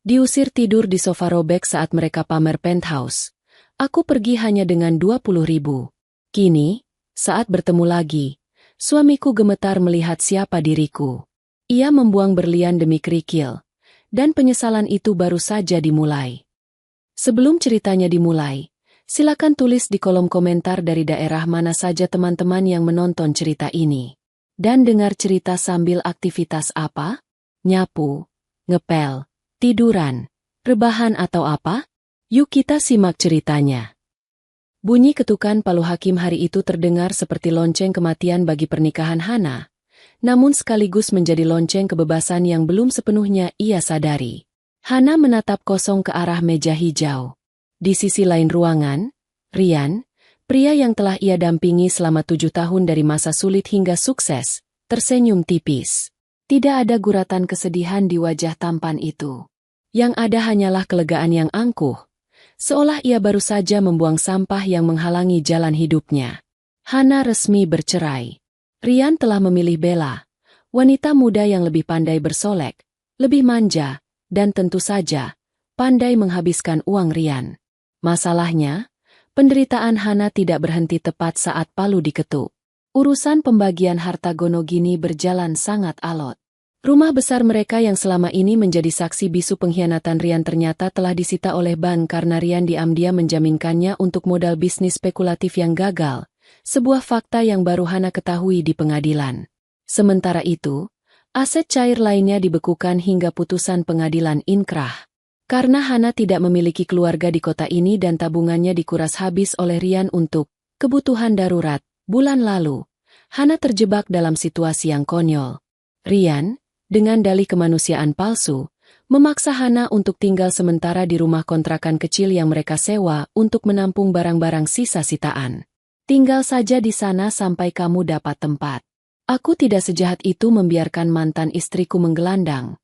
Diusir tidur di sofa robek saat mereka pamer penthouse. Aku pergi hanya dengan 20.000. Kini, saat bertemu lagi, suamiku gemetar melihat siapa diriku. Ia membuang berlian demi kerikil. Dan penyesalan itu baru saja dimulai. Sebelum ceritanya dimulai, silakan tulis di kolom komentar dari daerah mana saja teman-teman yang menonton cerita ini. Dan dengar cerita sambil aktivitas apa? Nyapu, ngepel, tiduran, rebahan atau apa? Yuk kita simak ceritanya. Bunyi ketukan palu hakim hari itu terdengar seperti lonceng kematian bagi pernikahan Hana, namun sekaligus menjadi lonceng kebebasan yang belum sepenuhnya ia sadari. Hana menatap kosong ke arah meja hijau. Di sisi lain ruangan, Rian, pria yang telah ia dampingi selama 7 tahun dari masa sulit hingga sukses, tersenyum tipis. Tidak ada guratan kesedihan di wajah tampan itu. Yang ada hanyalah kelegaan yang angkuh, seolah ia baru saja membuang sampah yang menghalangi jalan hidupnya. Hana resmi bercerai. Rian telah memilih Bella, wanita muda yang lebih pandai bersolek, lebih manja, dan tentu saja, pandai menghabiskan uang Rian. Masalahnya, penderitaan Hana tidak berhenti tepat saat palu diketuk. Urusan pembagian harta gonogini berjalan sangat alot. Rumah besar mereka yang selama ini menjadi saksi bisu pengkhianatan Rian ternyata telah disita oleh bank karena Rian diam-diam menjaminkannya untuk modal bisnis spekulatif yang gagal, sebuah fakta yang baru Hana ketahui di pengadilan. Sementara itu, aset cair lainnya dibekukan hingga putusan pengadilan inkrah. Karena Hana tidak memiliki keluarga di kota ini dan tabungannya dikuras habis oleh Rian untuk kebutuhan darurat, bulan lalu, Hana terjebak dalam situasi yang konyol. Rian, dengan dalih kemanusiaan palsu, memaksa Hana untuk tinggal sementara di rumah kontrakan kecil yang mereka sewa untuk menampung barang-barang sisa sitaan. Tinggal saja di sana sampai kamu dapat tempat. Aku tidak sejahat itu membiarkan mantan istriku menggelandang,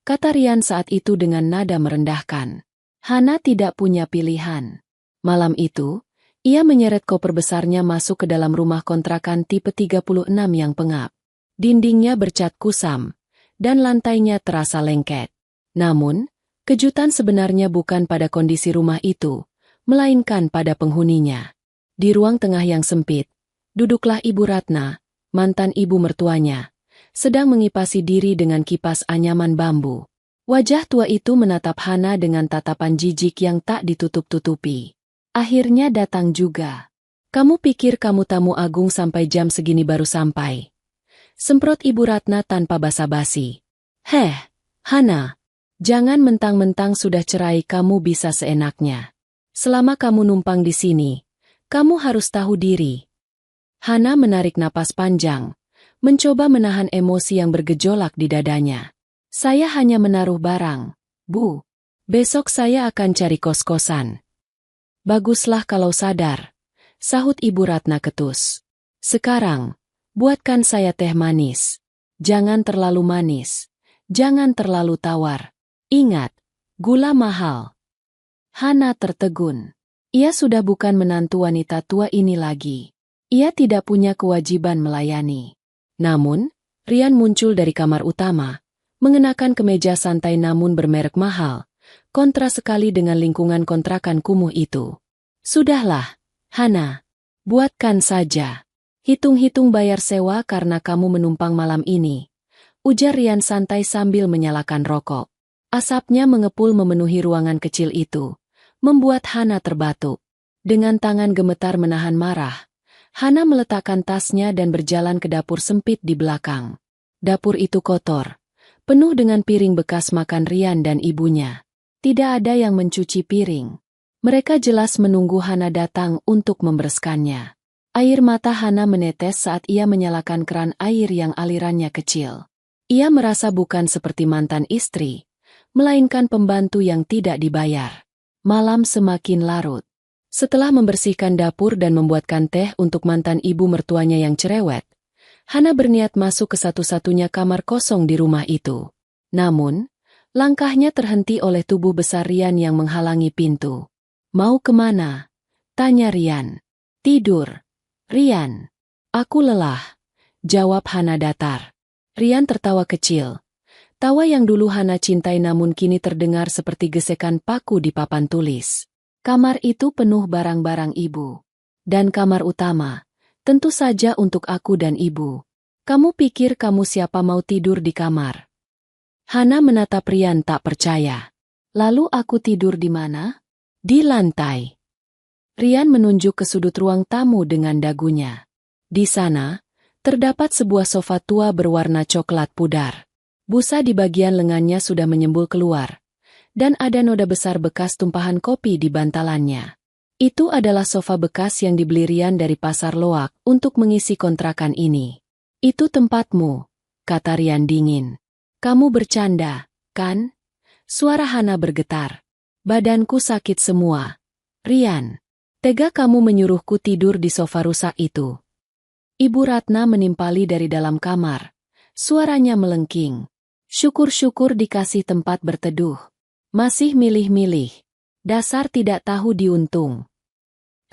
kata Rian saat itu dengan nada merendahkan. Hana tidak punya pilihan. Malam itu, ia menyeret koper besarnya masuk ke dalam rumah kontrakan tipe 36 yang pengap. Dindingnya bercat kusam, dan lantainya terasa lengket. Namun, kejutan sebenarnya bukan pada kondisi rumah itu, melainkan pada penghuninya. Di ruang tengah yang sempit, duduklah Ibu Ratna, mantan ibu mertuanya, sedang mengipasi diri dengan kipas anyaman bambu. Wajah tua itu menatap Hana dengan tatapan jijik yang tak ditutup-tutupi. Akhirnya datang juga. Kamu pikir kamu tamu agung sampai jam segini baru sampai? Semprot Ibu Ratna tanpa basa-basi. Heh, Hana, jangan mentang-mentang sudah cerai kamu bisa seenaknya. Selama kamu numpang di sini, kamu harus tahu diri. Hana menarik napas panjang, mencoba menahan emosi yang bergejolak di dadanya. Saya hanya menaruh barang, Bu. Besok saya akan cari kos-kosan. Baguslah kalau sadar, sahut Ibu Ratna ketus. Sekarang, buatkan saya teh manis. Jangan terlalu manis. Jangan terlalu tawar. Ingat, gula mahal. Hana tertegun. Ia sudah bukan menantu wanita tua ini lagi. Ia tidak punya kewajiban melayani. Namun, Rian muncul dari kamar utama, mengenakan kemeja santai namun bermerek mahal, kontra sekali dengan lingkungan kontrakan kumuh itu. Sudahlah, Hana. Buatkan saja. Hitung-hitung bayar sewa karena kamu menumpang malam ini, ujar Rian santai sambil menyalakan rokok. Asapnya mengepul memenuhi ruangan kecil itu, membuat Hana terbatuk. Dengan tangan gemetar menahan marah, Hana meletakkan tasnya dan berjalan ke dapur sempit di belakang. Dapur itu kotor, penuh dengan piring bekas makan Rian dan ibunya. Tidak ada yang mencuci piring. Mereka jelas menunggu Hana datang untuk membereskannya. Air mata Hana menetes saat ia menyalakan keran air yang alirannya kecil. Ia merasa bukan seperti mantan istri, melainkan pembantu yang tidak dibayar. Malam semakin larut. Setelah membersihkan dapur dan membuatkan teh untuk mantan ibu mertuanya yang cerewet, Hana berniat masuk ke satu-satunya kamar kosong di rumah itu. Namun, langkahnya terhenti oleh tubuh besar Rian yang menghalangi pintu. Mau kemana? Tanya Rian. Tidur. Rian. Aku lelah. Jawab Hana datar. Rian tertawa kecil. Tawa yang dulu Hana cintai namun kini terdengar seperti gesekan paku di papan tulis. Kamar itu penuh barang-barang ibu. Dan kamar utama, tentu saja untuk aku dan ibu. Kamu pikir kamu siapa mau tidur di kamar? Hana menatap Rian tak percaya. Lalu aku tidur di mana? Di lantai. Rian menunjuk ke sudut ruang tamu dengan dagunya. Di sana, terdapat sebuah sofa tua berwarna coklat pudar. Busa di bagian lengannya sudah menyembul keluar, dan ada noda besar bekas tumpahan kopi di bantalannya. Itu adalah sofa bekas yang dibeli Rian dari pasar loak untuk mengisi kontrakan ini. Itu tempatmu, kata Rian dingin. Kamu bercanda, kan? Suara Hana bergetar. Badanku sakit semua. Rian, tega kamu menyuruhku tidur di sofa rusak itu. Ibu Ratna menimpali dari dalam kamar. Suaranya melengking. Syukur-syukur dikasih tempat berteduh. Masih milih-milih. Dasar tidak tahu diuntung.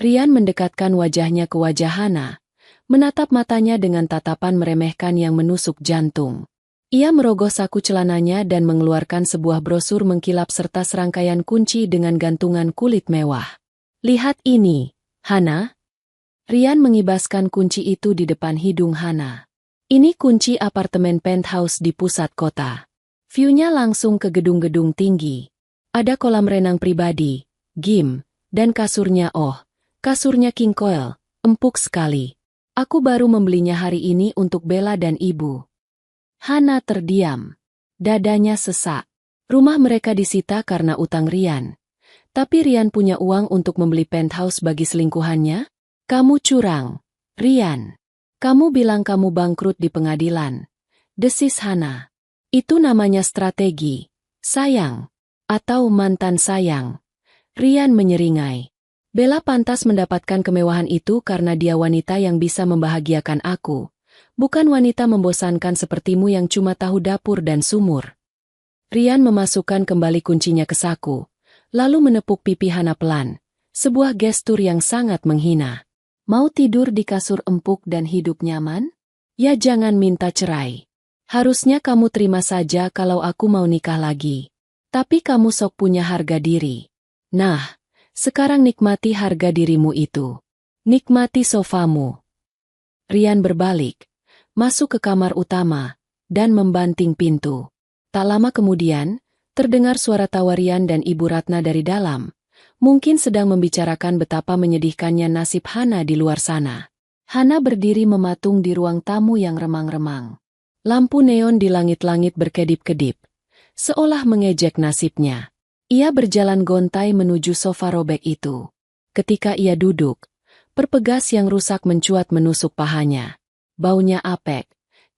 Rian mendekatkan wajahnya ke wajah Hana, menatap matanya dengan tatapan meremehkan yang menusuk jantung. Ia merogoh saku celananya dan mengeluarkan sebuah brosur mengkilap serta serangkaian kunci dengan gantungan kulit mewah. Lihat ini, Hana. Rian mengibaskan kunci itu di depan hidung Hana. Ini kunci apartemen penthouse di pusat kota. View-nya langsung ke gedung-gedung tinggi. Ada kolam renang pribadi, gym, dan kasurnya kasurnya king coil, empuk sekali. Aku baru membelinya hari ini untuk Bella dan ibu. Hana terdiam. Dadanya sesak. Rumah mereka disita karena utang Rian. Tapi Rian punya uang untuk membeli penthouse bagi selingkuhannya? Kamu curang, Rian. Kamu bilang kamu bangkrut di pengadilan. Desis Hana. Itu namanya strategi. Sayang. Atau mantan sayang. Rian menyeringai. Bella pantas mendapatkan kemewahan itu karena dia wanita yang bisa membahagiakan aku. Bukan wanita membosankan sepertimu yang cuma tahu dapur dan sumur. Rian memasukkan kembali kuncinya ke saku. Lalu menepuk pipi Hana pelan. Sebuah gestur yang sangat menghina. Mau tidur di kasur empuk dan hidup nyaman? Ya jangan minta cerai. Harusnya kamu terima saja kalau aku mau nikah lagi. Tapi kamu sok punya harga diri. Nah, sekarang nikmati harga dirimu itu. Nikmati sofamu. Rian berbalik, masuk ke kamar utama, dan membanting pintu. Tak lama kemudian, terdengar suara tawa Rian dan Ibu Ratna dari dalam. Mungkin sedang membicarakan betapa menyedihkannya nasib Hana di luar sana. Hana berdiri mematung di ruang tamu yang remang-remang. Lampu neon di langit-langit berkedip-kedip, seolah mengejek nasibnya. Ia berjalan gontai menuju sofa robek itu. Ketika ia duduk, perpegas yang rusak mencuat menusuk pahanya. Baunya apek,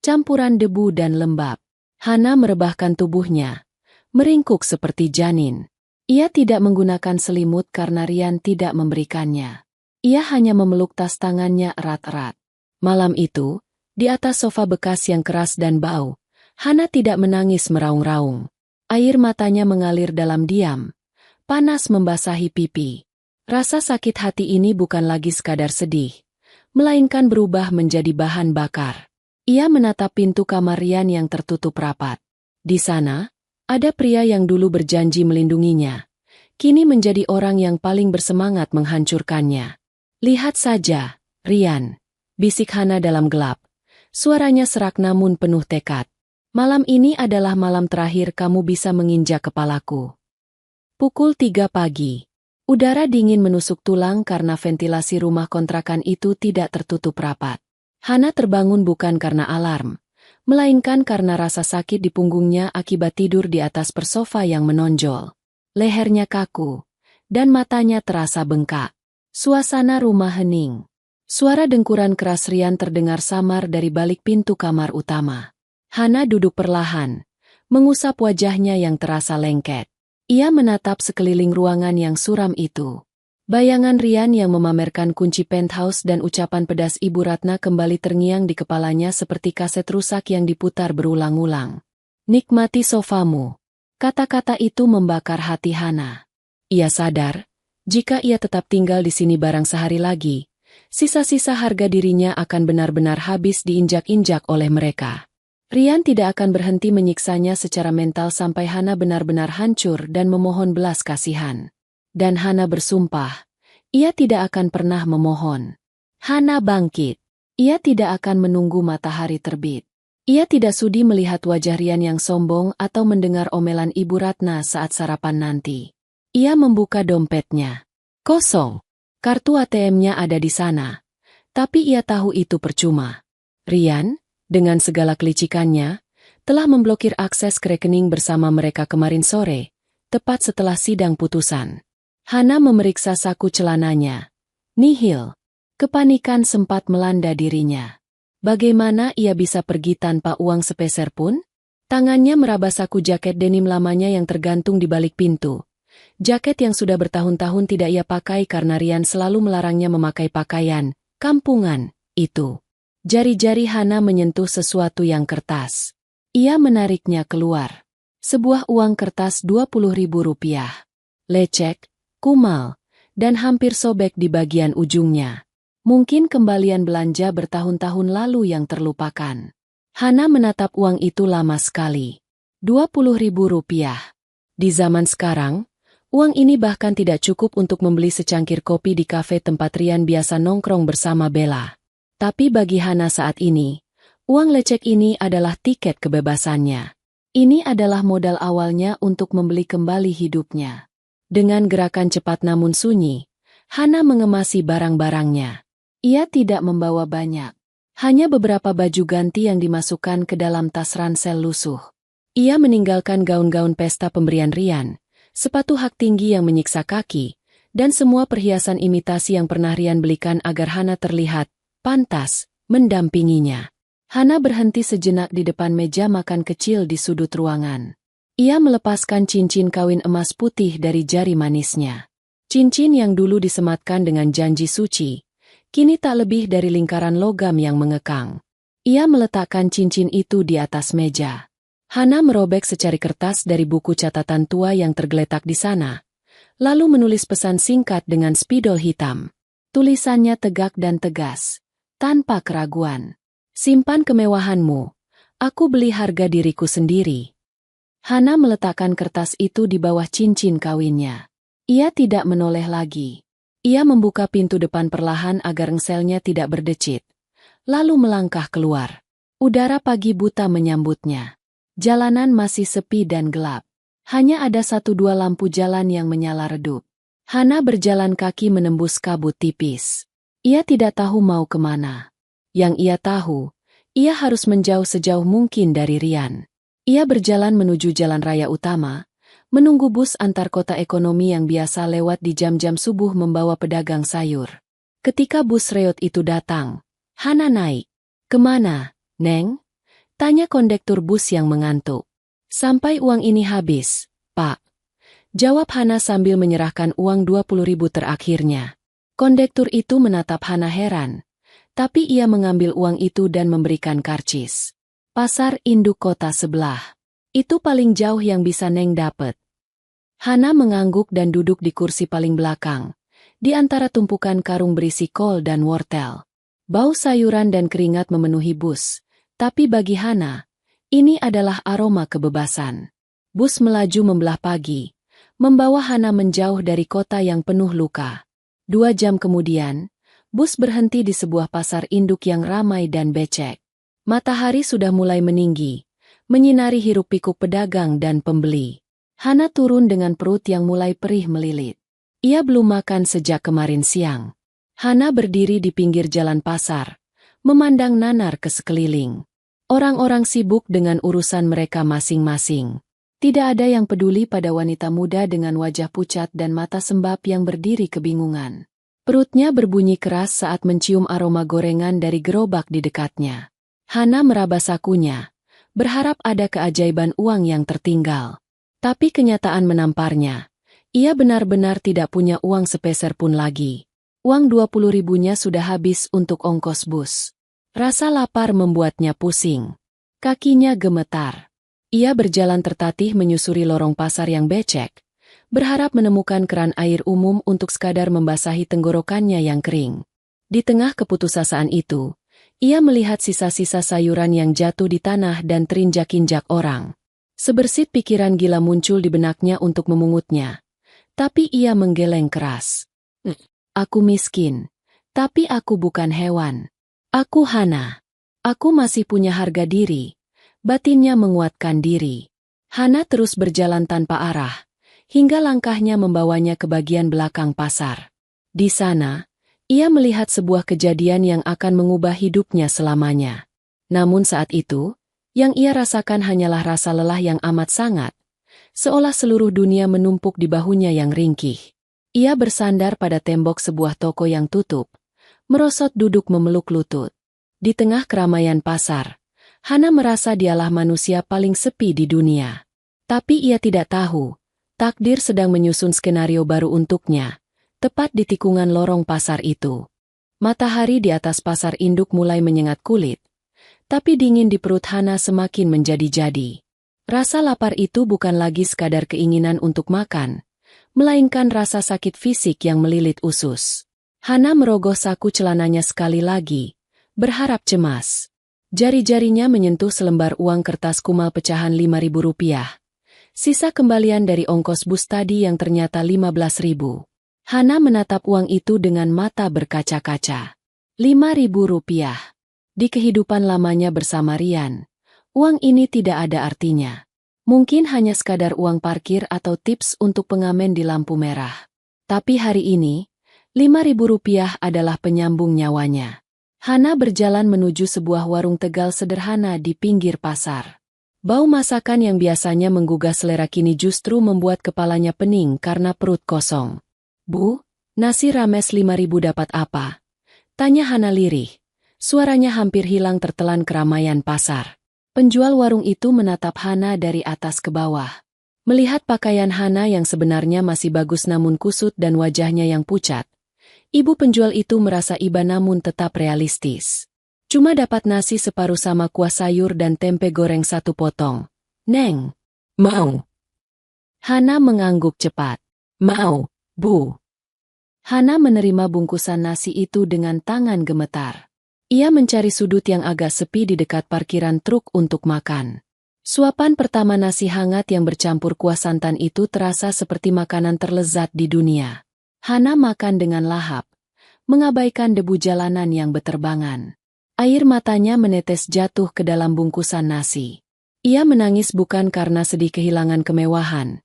campuran debu dan lembab. Hana merebahkan tubuhnya, meringkuk seperti janin. Ia tidak menggunakan selimut karena Rian tidak memberikannya. Ia hanya memeluk tas tangannya erat-erat. Malam itu, di atas sofa bekas yang keras dan bau, Hana tidak menangis meraung-raung. Air matanya mengalir dalam diam. Panas membasahi pipi. Rasa sakit hati ini bukan lagi sekadar sedih, melainkan berubah menjadi bahan bakar. Ia menatap pintu kamar Rian yang tertutup rapat. Di sana, ada pria yang dulu berjanji melindunginya. Kini menjadi orang yang paling bersemangat menghancurkannya. Lihat saja, Rian, bisik Hana dalam gelap. Suaranya serak namun penuh tekad. Malam ini adalah malam terakhir kamu bisa menginjak kepalaku. Pukul 3 pagi. Udara dingin menusuk tulang karena ventilasi rumah kontrakan itu tidak tertutup rapat. Hana terbangun bukan karena alarm, melainkan karena rasa sakit di punggungnya akibat tidur di atas persofa yang menonjol. Lehernya kaku, dan matanya terasa bengkak. Suasana rumah hening. Suara dengkuran keras Rian terdengar samar dari balik pintu kamar utama. Hana duduk perlahan, mengusap wajahnya yang terasa lengket. Ia menatap sekeliling ruangan yang suram itu. Bayangan Rian yang memamerkan kunci penthouse dan ucapan pedas Ibu Ratna kembali terngiang di kepalanya seperti kaset rusak yang diputar berulang-ulang. Nikmati sofamu. Kata-kata itu membakar hati Hana. Ia sadar, jika ia tetap tinggal di sini barang sehari lagi, sisa-sisa harga dirinya akan benar-benar habis diinjak-injak oleh mereka. Rian tidak akan berhenti menyiksanya secara mental sampai Hana benar-benar hancur dan memohon belas kasihan. Dan Hana bersumpah, ia tidak akan pernah memohon. Hana bangkit. Ia tidak akan menunggu matahari terbit. Ia tidak sudi melihat wajah Rian yang sombong atau mendengar omelan Ibu Ratna saat sarapan nanti. Ia membuka dompetnya. Kosong. Kartu ATM-nya ada di sana. Tapi ia tahu itu percuma. Rian, dengan segala kelicikannya, telah memblokir akses ke rekening bersama mereka kemarin sore, tepat setelah sidang putusan. Hana memeriksa saku celananya. Nihil. Kepanikan sempat melanda dirinya. Bagaimana ia bisa pergi tanpa uang sepeser pun? Tangannya meraba saku jaket denim lamanya yang tergantung di balik pintu. Jaket yang sudah bertahun-tahun tidak ia pakai karena Rian selalu melarangnya memakai pakaian kampungan itu. Jari-jari Hana menyentuh sesuatu yang kertas. Ia menariknya keluar. Sebuah uang kertas Rp20.000. Lecek, kumal, dan hampir sobek di bagian ujungnya. Mungkin kembalian belanja bertahun-tahun lalu yang terlupakan. Hana menatap uang itu lama sekali. Rp20.000. Di zaman sekarang, uang ini bahkan tidak cukup untuk membeli secangkir kopi di kafe tempat Rian biasa nongkrong bersama Bella. Tapi bagi Hana saat ini, uang lecek ini adalah tiket kebebasannya. Ini adalah modal awalnya untuk membeli kembali hidupnya. Dengan gerakan cepat namun sunyi, Hana mengemasi barang-barangnya. Ia tidak membawa banyak. Hanya beberapa baju ganti yang dimasukkan ke dalam tas ransel lusuh. Ia meninggalkan gaun-gaun pesta pemberian Rian, sepatu hak tinggi yang menyiksa kaki, dan semua perhiasan imitasi yang pernah Rian belikan agar Hana terlihat pantas mendampinginya. Hana berhenti sejenak di depan meja makan kecil di sudut ruangan. Ia melepaskan cincin kawin emas putih dari jari manisnya. Cincin yang dulu disematkan dengan janji suci, kini tak lebih dari lingkaran logam yang mengekang. Ia meletakkan cincin itu di atas meja. Hana merobek secari kertas dari buku catatan tua yang tergeletak di sana, lalu menulis pesan singkat dengan spidol hitam. Tulisannya tegak dan tegas, tanpa keraguan. Simpan kemewahanmu. Aku beli harga diriku sendiri. Hana meletakkan kertas itu di bawah cincin kawinnya. Ia tidak menoleh lagi. Ia membuka pintu depan perlahan agar engselnya tidak berdecit. Lalu melangkah keluar. Udara pagi buta menyambutnya. Jalanan masih sepi dan gelap. Hanya ada 1-2 lampu jalan yang menyala redup. Hana berjalan kaki menembus kabut tipis. Ia tidak tahu mau kemana. Yang ia tahu, ia harus menjauh sejauh mungkin dari Rian. Ia berjalan menuju jalan raya utama, menunggu bus antar kota ekonomi yang biasa lewat di jam-jam subuh membawa pedagang sayur. Ketika bus reot itu datang, Hana naik. Kemana, Neng? Tanya kondektur bus yang mengantuk. Sampai uang ini habis, Pak. Jawab Hana sambil menyerahkan uang 20.000 terakhirnya. Kondektur itu menatap Hana heran, tapi ia mengambil uang itu dan memberikan karcis. Pasar induk kota sebelah. Itu paling jauh yang bisa Neng dapat. Hana mengangguk dan duduk di kursi paling belakang, di antara tumpukan karung berisi kol dan wortel. Bau sayuran dan keringat memenuhi bus, tapi bagi Hana, ini adalah aroma kebebasan. Bus melaju membelah pagi, membawa Hana menjauh dari kota yang penuh luka. 2 jam kemudian, bus berhenti di sebuah pasar induk yang ramai dan becek. Matahari sudah mulai meninggi, menyinari hiruk-pikuk pedagang dan pembeli. Hana turun dengan perut yang mulai perih melilit. Ia belum makan sejak kemarin siang. Hana berdiri di pinggir jalan pasar, memandang nanar ke sekeliling. Orang-orang sibuk dengan urusan mereka masing-masing. Tidak ada yang peduli pada wanita muda dengan wajah pucat dan mata sembab yang berdiri kebingungan. Perutnya berbunyi keras saat mencium aroma gorengan dari gerobak di dekatnya. Hana meraba sakunya, berharap ada keajaiban uang yang tertinggal. Tapi kenyataan menamparnya. Ia benar-benar tidak punya uang sepeser pun lagi. Uang 20.000-nya sudah habis untuk ongkos bus. Rasa lapar membuatnya pusing. Kakinya gemetar. Ia berjalan tertatih menyusuri lorong pasar yang becek, berharap menemukan keran air umum untuk sekadar membasahi tenggorokannya yang kering. Di tengah keputusasaan itu, Ia melihat sisa-sisa sayuran yang jatuh di tanah dan terinjak-injak orang. Sebersit pikiran gila muncul di benaknya untuk memungutnya. Tapi ia menggeleng keras. Aku miskin. Tapi aku bukan hewan. Aku Hana. Aku masih punya harga diri. Batinnya menguatkan diri. Hana terus berjalan tanpa arah, hingga langkahnya membawanya ke bagian belakang pasar. Di sana, ia melihat sebuah kejadian yang akan mengubah hidupnya selamanya. Namun saat itu, yang ia rasakan hanyalah rasa lelah yang amat sangat, seolah seluruh dunia menumpuk di bahunya yang ringkih. Ia bersandar pada tembok sebuah toko yang tutup, merosot duduk memeluk lutut. Di tengah keramaian pasar, Hana merasa dialah manusia paling sepi di dunia. Tapi ia tidak tahu, takdir sedang menyusun skenario baru untuknya, tepat di tikungan lorong pasar itu. Matahari di atas pasar induk mulai menyengat kulit, tapi dingin di perut Hana semakin menjadi-jadi. Rasa lapar itu bukan lagi sekadar keinginan untuk makan, melainkan rasa sakit fisik yang melilit usus. Hana merogoh saku celananya sekali lagi, berharap cemas. Jari-jarinya menyentuh selembar uang kertas kumal pecahan Rp5.000. Sisa kembalian dari ongkos bus tadi yang ternyata Rp15.000. Hana menatap uang itu dengan mata berkaca-kaca. Rp5.000. Di kehidupan lamanya bersama Rian, uang ini tidak ada artinya. Mungkin hanya sekadar uang parkir atau tips untuk pengamen di lampu merah. Tapi hari ini, Rp5.000 adalah penyambung nyawanya. Hana berjalan menuju sebuah warung Tegal sederhana di pinggir pasar. Bau masakan yang biasanya menggugah selera kini justru membuat kepalanya pening karena perut kosong. Bu, nasi rames Rp5.000 dapat apa? Tanya Hana lirih. Suaranya hampir hilang tertelan keramaian pasar. Penjual warung itu menatap Hana dari atas ke bawah. Melihat pakaian Hana yang sebenarnya masih bagus namun kusut dan wajahnya yang pucat, ibu penjual itu merasa iba namun tetap realistis. Cuma dapat nasi separuh sama kuah sayur dan tempe goreng 1 potong. Neng, mau? Hana mengangguk cepat. Mau, Bu. Hana menerima bungkusan nasi itu dengan tangan gemetar. Ia mencari sudut yang agak sepi di dekat parkiran truk untuk makan. Suapan pertama nasi hangat yang bercampur kuah santan itu terasa seperti makanan terlezat di dunia. Hana makan dengan lahap, mengabaikan debu jalanan yang beterbangan. Air matanya menetes jatuh ke dalam bungkusan nasi. Ia menangis bukan karena sedih kehilangan kemewahan,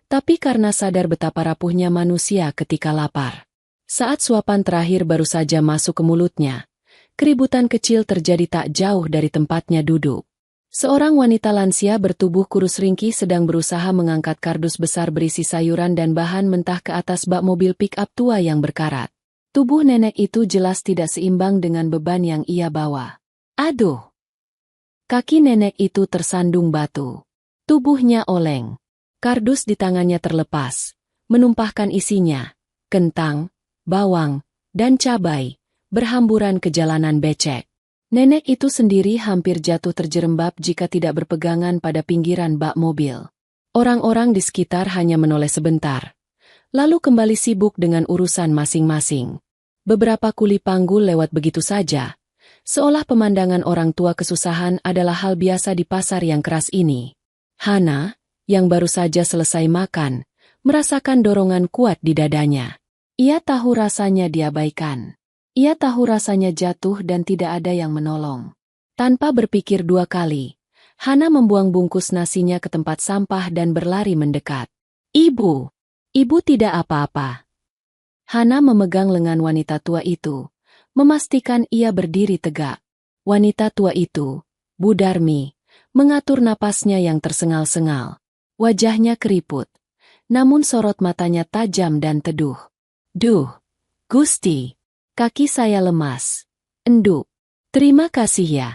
tapi karena sadar betapa rapuhnya manusia ketika lapar. Saat suapan terakhir baru saja masuk ke mulutnya, keributan kecil terjadi tak jauh dari tempatnya duduk. Seorang wanita lansia bertubuh kurus ringkih sedang berusaha mengangkat kardus besar berisi sayuran dan bahan mentah ke atas bak mobil pick-up tua yang berkarat. Tubuh nenek itu jelas tidak seimbang dengan beban yang ia bawa. Aduh! Kaki nenek itu tersandung batu. Tubuhnya oleng. Kardus di tangannya terlepas, menumpahkan isinya, kentang, bawang, dan cabai, berhamburan ke jalanan becek. Nenek itu sendiri hampir jatuh terjerembab jika tidak berpegangan pada pinggiran bak mobil. Orang-orang di sekitar hanya menoleh sebentar, lalu kembali sibuk dengan urusan masing-masing. Beberapa kuli panggul lewat begitu saja, seolah pemandangan orang tua kesusahan adalah hal biasa di pasar yang keras ini. Hana, yang baru saja selesai makan, merasakan dorongan kuat di dadanya. Ia tahu rasanya diabaikan. Ia tahu rasanya jatuh dan tidak ada yang menolong. Tanpa berpikir 2 kali, Hana membuang bungkus nasinya ke tempat sampah dan berlari mendekat. Ibu! Ibu tidak apa-apa. Hana memegang lengan wanita tua itu, memastikan ia berdiri tegak. Wanita tua itu, Bu Darmi, mengatur napasnya yang tersengal-sengal. Wajahnya keriput, namun sorot matanya tajam dan teduh. Duh, Gusti! Kaki saya lemas. Enduk. Terima kasih ya.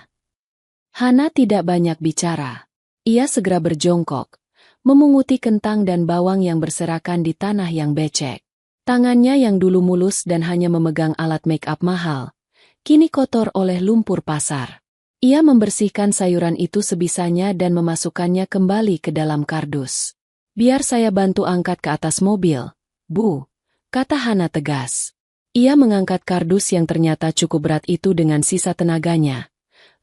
Hana tidak banyak bicara. Ia segera berjongkok, memunguti kentang dan bawang yang berserakan di tanah yang becek. Tangannya yang dulu mulus dan hanya memegang alat make-up mahal, kini kotor oleh lumpur pasar. Ia membersihkan sayuran itu sebisanya dan memasukkannya kembali ke dalam kardus. Biar saya bantu angkat ke atas mobil, Bu, kata Hana tegas. Ia mengangkat kardus yang ternyata cukup berat itu dengan sisa tenaganya,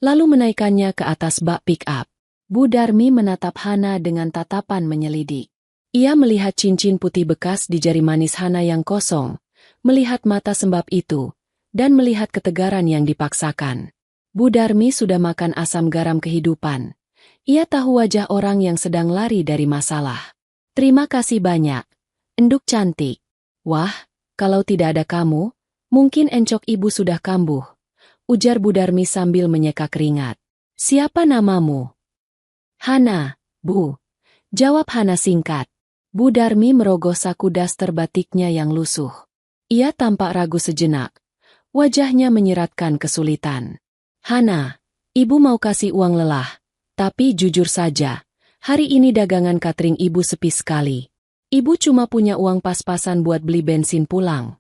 lalu menaikkannya ke atas bak pick-up. Bu Darmi menatap Hana dengan tatapan menyelidik. Ia melihat cincin putih bekas di jari manis Hana yang kosong, melihat mata sembab itu, dan melihat ketegaran yang dipaksakan. Bu Darmi sudah makan asam garam kehidupan. Ia tahu wajah orang yang sedang lari dari masalah. Terima kasih banyak, enduk cantik. Wah, kalau tidak ada kamu, mungkin encok ibu sudah kambuh, ujar Bu Darmi sambil menyeka keringat. Siapa namamu? Hana, Bu. Jawab Hana singkat. Bu Darmi merogoh saku daster batiknya yang lusuh. Ia tampak ragu sejenak. Wajahnya menyiratkan kesulitan. Hana, ibu mau kasih uang lelah, tapi jujur saja, hari ini dagangan catering ibu sepi sekali. Ibu cuma punya uang pas-pasan buat beli bensin pulang.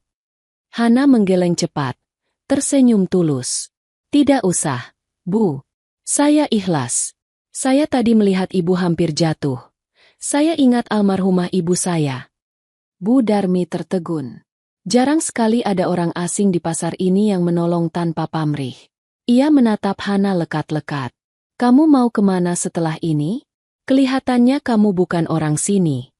Hana menggeleng cepat, tersenyum tulus. Tidak usah, Bu. Saya ikhlas. Saya tadi melihat ibu hampir jatuh. Saya ingat almarhumah ibu saya. Bu Darmi tertegun. Jarang sekali ada orang asing di pasar ini yang menolong tanpa pamrih. Ia menatap Hana lekat-lekat. Kamu mau kemana setelah ini? Kelihatannya kamu bukan orang sini.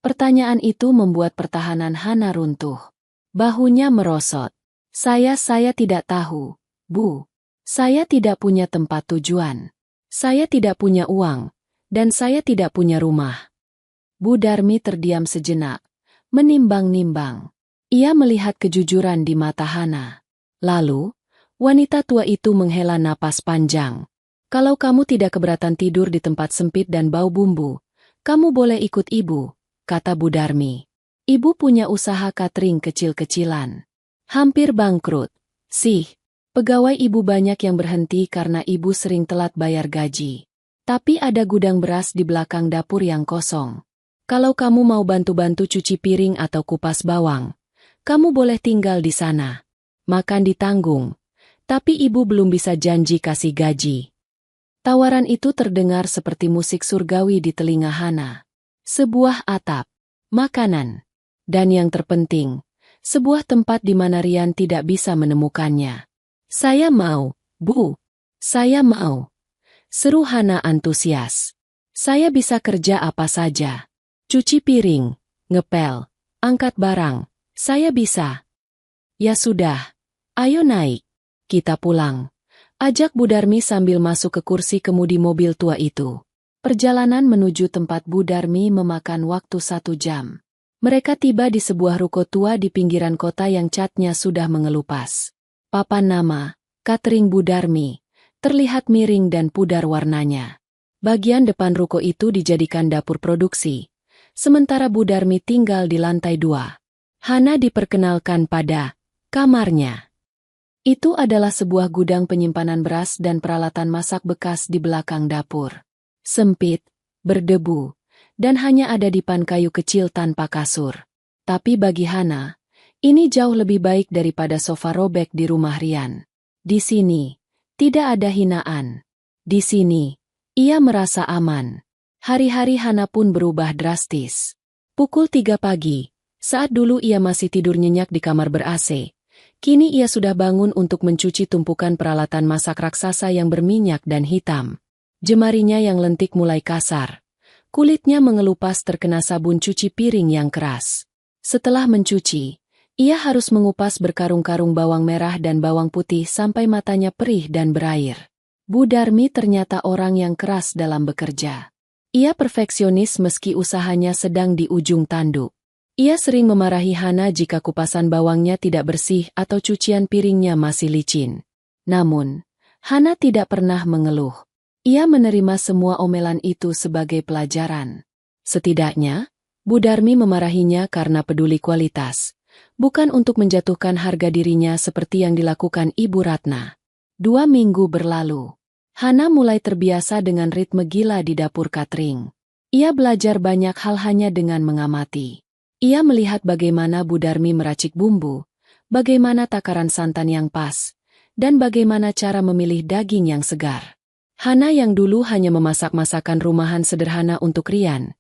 Pertanyaan itu membuat pertahanan Hana runtuh. Bahunya merosot. Saya tidak tahu, Bu. Saya tidak punya tempat tujuan. Saya tidak punya uang, dan saya tidak punya rumah. Bu Darmi terdiam sejenak, menimbang-nimbang. Ia melihat kejujuran di mata Hana. Lalu, wanita tua itu menghela napas panjang. Kalau kamu tidak keberatan tidur di tempat sempit dan bau bumbu, kamu boleh ikut ibu, kata Bu Darmi. Ibu punya usaha catering kecil-kecilan. Hampir bangkrut. Pegawai ibu banyak yang berhenti karena ibu sering telat bayar gaji. Tapi ada gudang beras di belakang dapur yang kosong. Kalau kamu mau bantu-bantu cuci piring atau kupas bawang, kamu boleh tinggal di sana. Makan ditanggung. Tapi ibu belum bisa janji kasih gaji. Tawaran itu terdengar seperti musik surgawi di telinga Hana. Sebuah atap, makanan, dan yang terpenting, sebuah tempat di mana Rian tidak bisa menemukannya. Saya mau, Bu. Saya mau. Seru Hana antusias. Saya bisa kerja apa saja. Cuci piring, ngepel, angkat barang. Saya bisa. Ya sudah. Ayo naik. Kita pulang. Ajak Bu Darmi sambil masuk ke kursi kemudi mobil tua itu. Perjalanan menuju tempat Bu Darmi memakan waktu 1 jam. Mereka tiba di sebuah ruko tua di pinggiran kota yang catnya sudah mengelupas. Papan nama, catering Bu Darmi, terlihat miring dan pudar warnanya. Bagian depan ruko itu dijadikan dapur produksi, sementara Bu Darmi tinggal di lantai 2. Hana diperkenalkan pada kamarnya. Itu adalah sebuah gudang penyimpanan beras dan peralatan masak bekas di belakang dapur. Sempit, berdebu, dan hanya ada dipan kayu kecil tanpa kasur. Tapi bagi Hana, ini jauh lebih baik daripada sofa robek di rumah Rian. Di sini, tidak ada hinaan. Di sini, ia merasa aman. Hari-hari Hana pun berubah drastis. Pukul 3 pagi, saat dulu ia masih tidur nyenyak di kamar ber-AC, kini ia sudah bangun untuk mencuci tumpukan peralatan masak raksasa yang berminyak dan hitam. Jemarinya yang lentik mulai kasar. Kulitnya mengelupas terkena sabun cuci piring yang keras. Setelah mencuci, ia harus mengupas berkarung-karung bawang merah dan bawang putih sampai matanya perih dan berair. Bu Darmi ternyata orang yang keras dalam bekerja. Ia perfeksionis meski usahanya sedang di ujung tanduk. Ia sering memarahi Hana jika kupasan bawangnya tidak bersih atau cucian piringnya masih licin. Namun, Hana tidak pernah mengeluh. Ia menerima semua omelan itu sebagai pelajaran. Setidaknya, Bu Darmi memarahinya karena peduli kualitas, bukan untuk menjatuhkan harga dirinya seperti yang dilakukan Ibu Ratna. 2 minggu berlalu. Hana mulai terbiasa dengan ritme gila di dapur catering. Ia belajar banyak hal hanya dengan mengamati. Ia melihat bagaimana Bu Darmi meracik bumbu, bagaimana takaran santan yang pas, dan bagaimana cara memilih daging yang segar. Hana yang dulu hanya memasak masakan rumahan sederhana untuk Rian,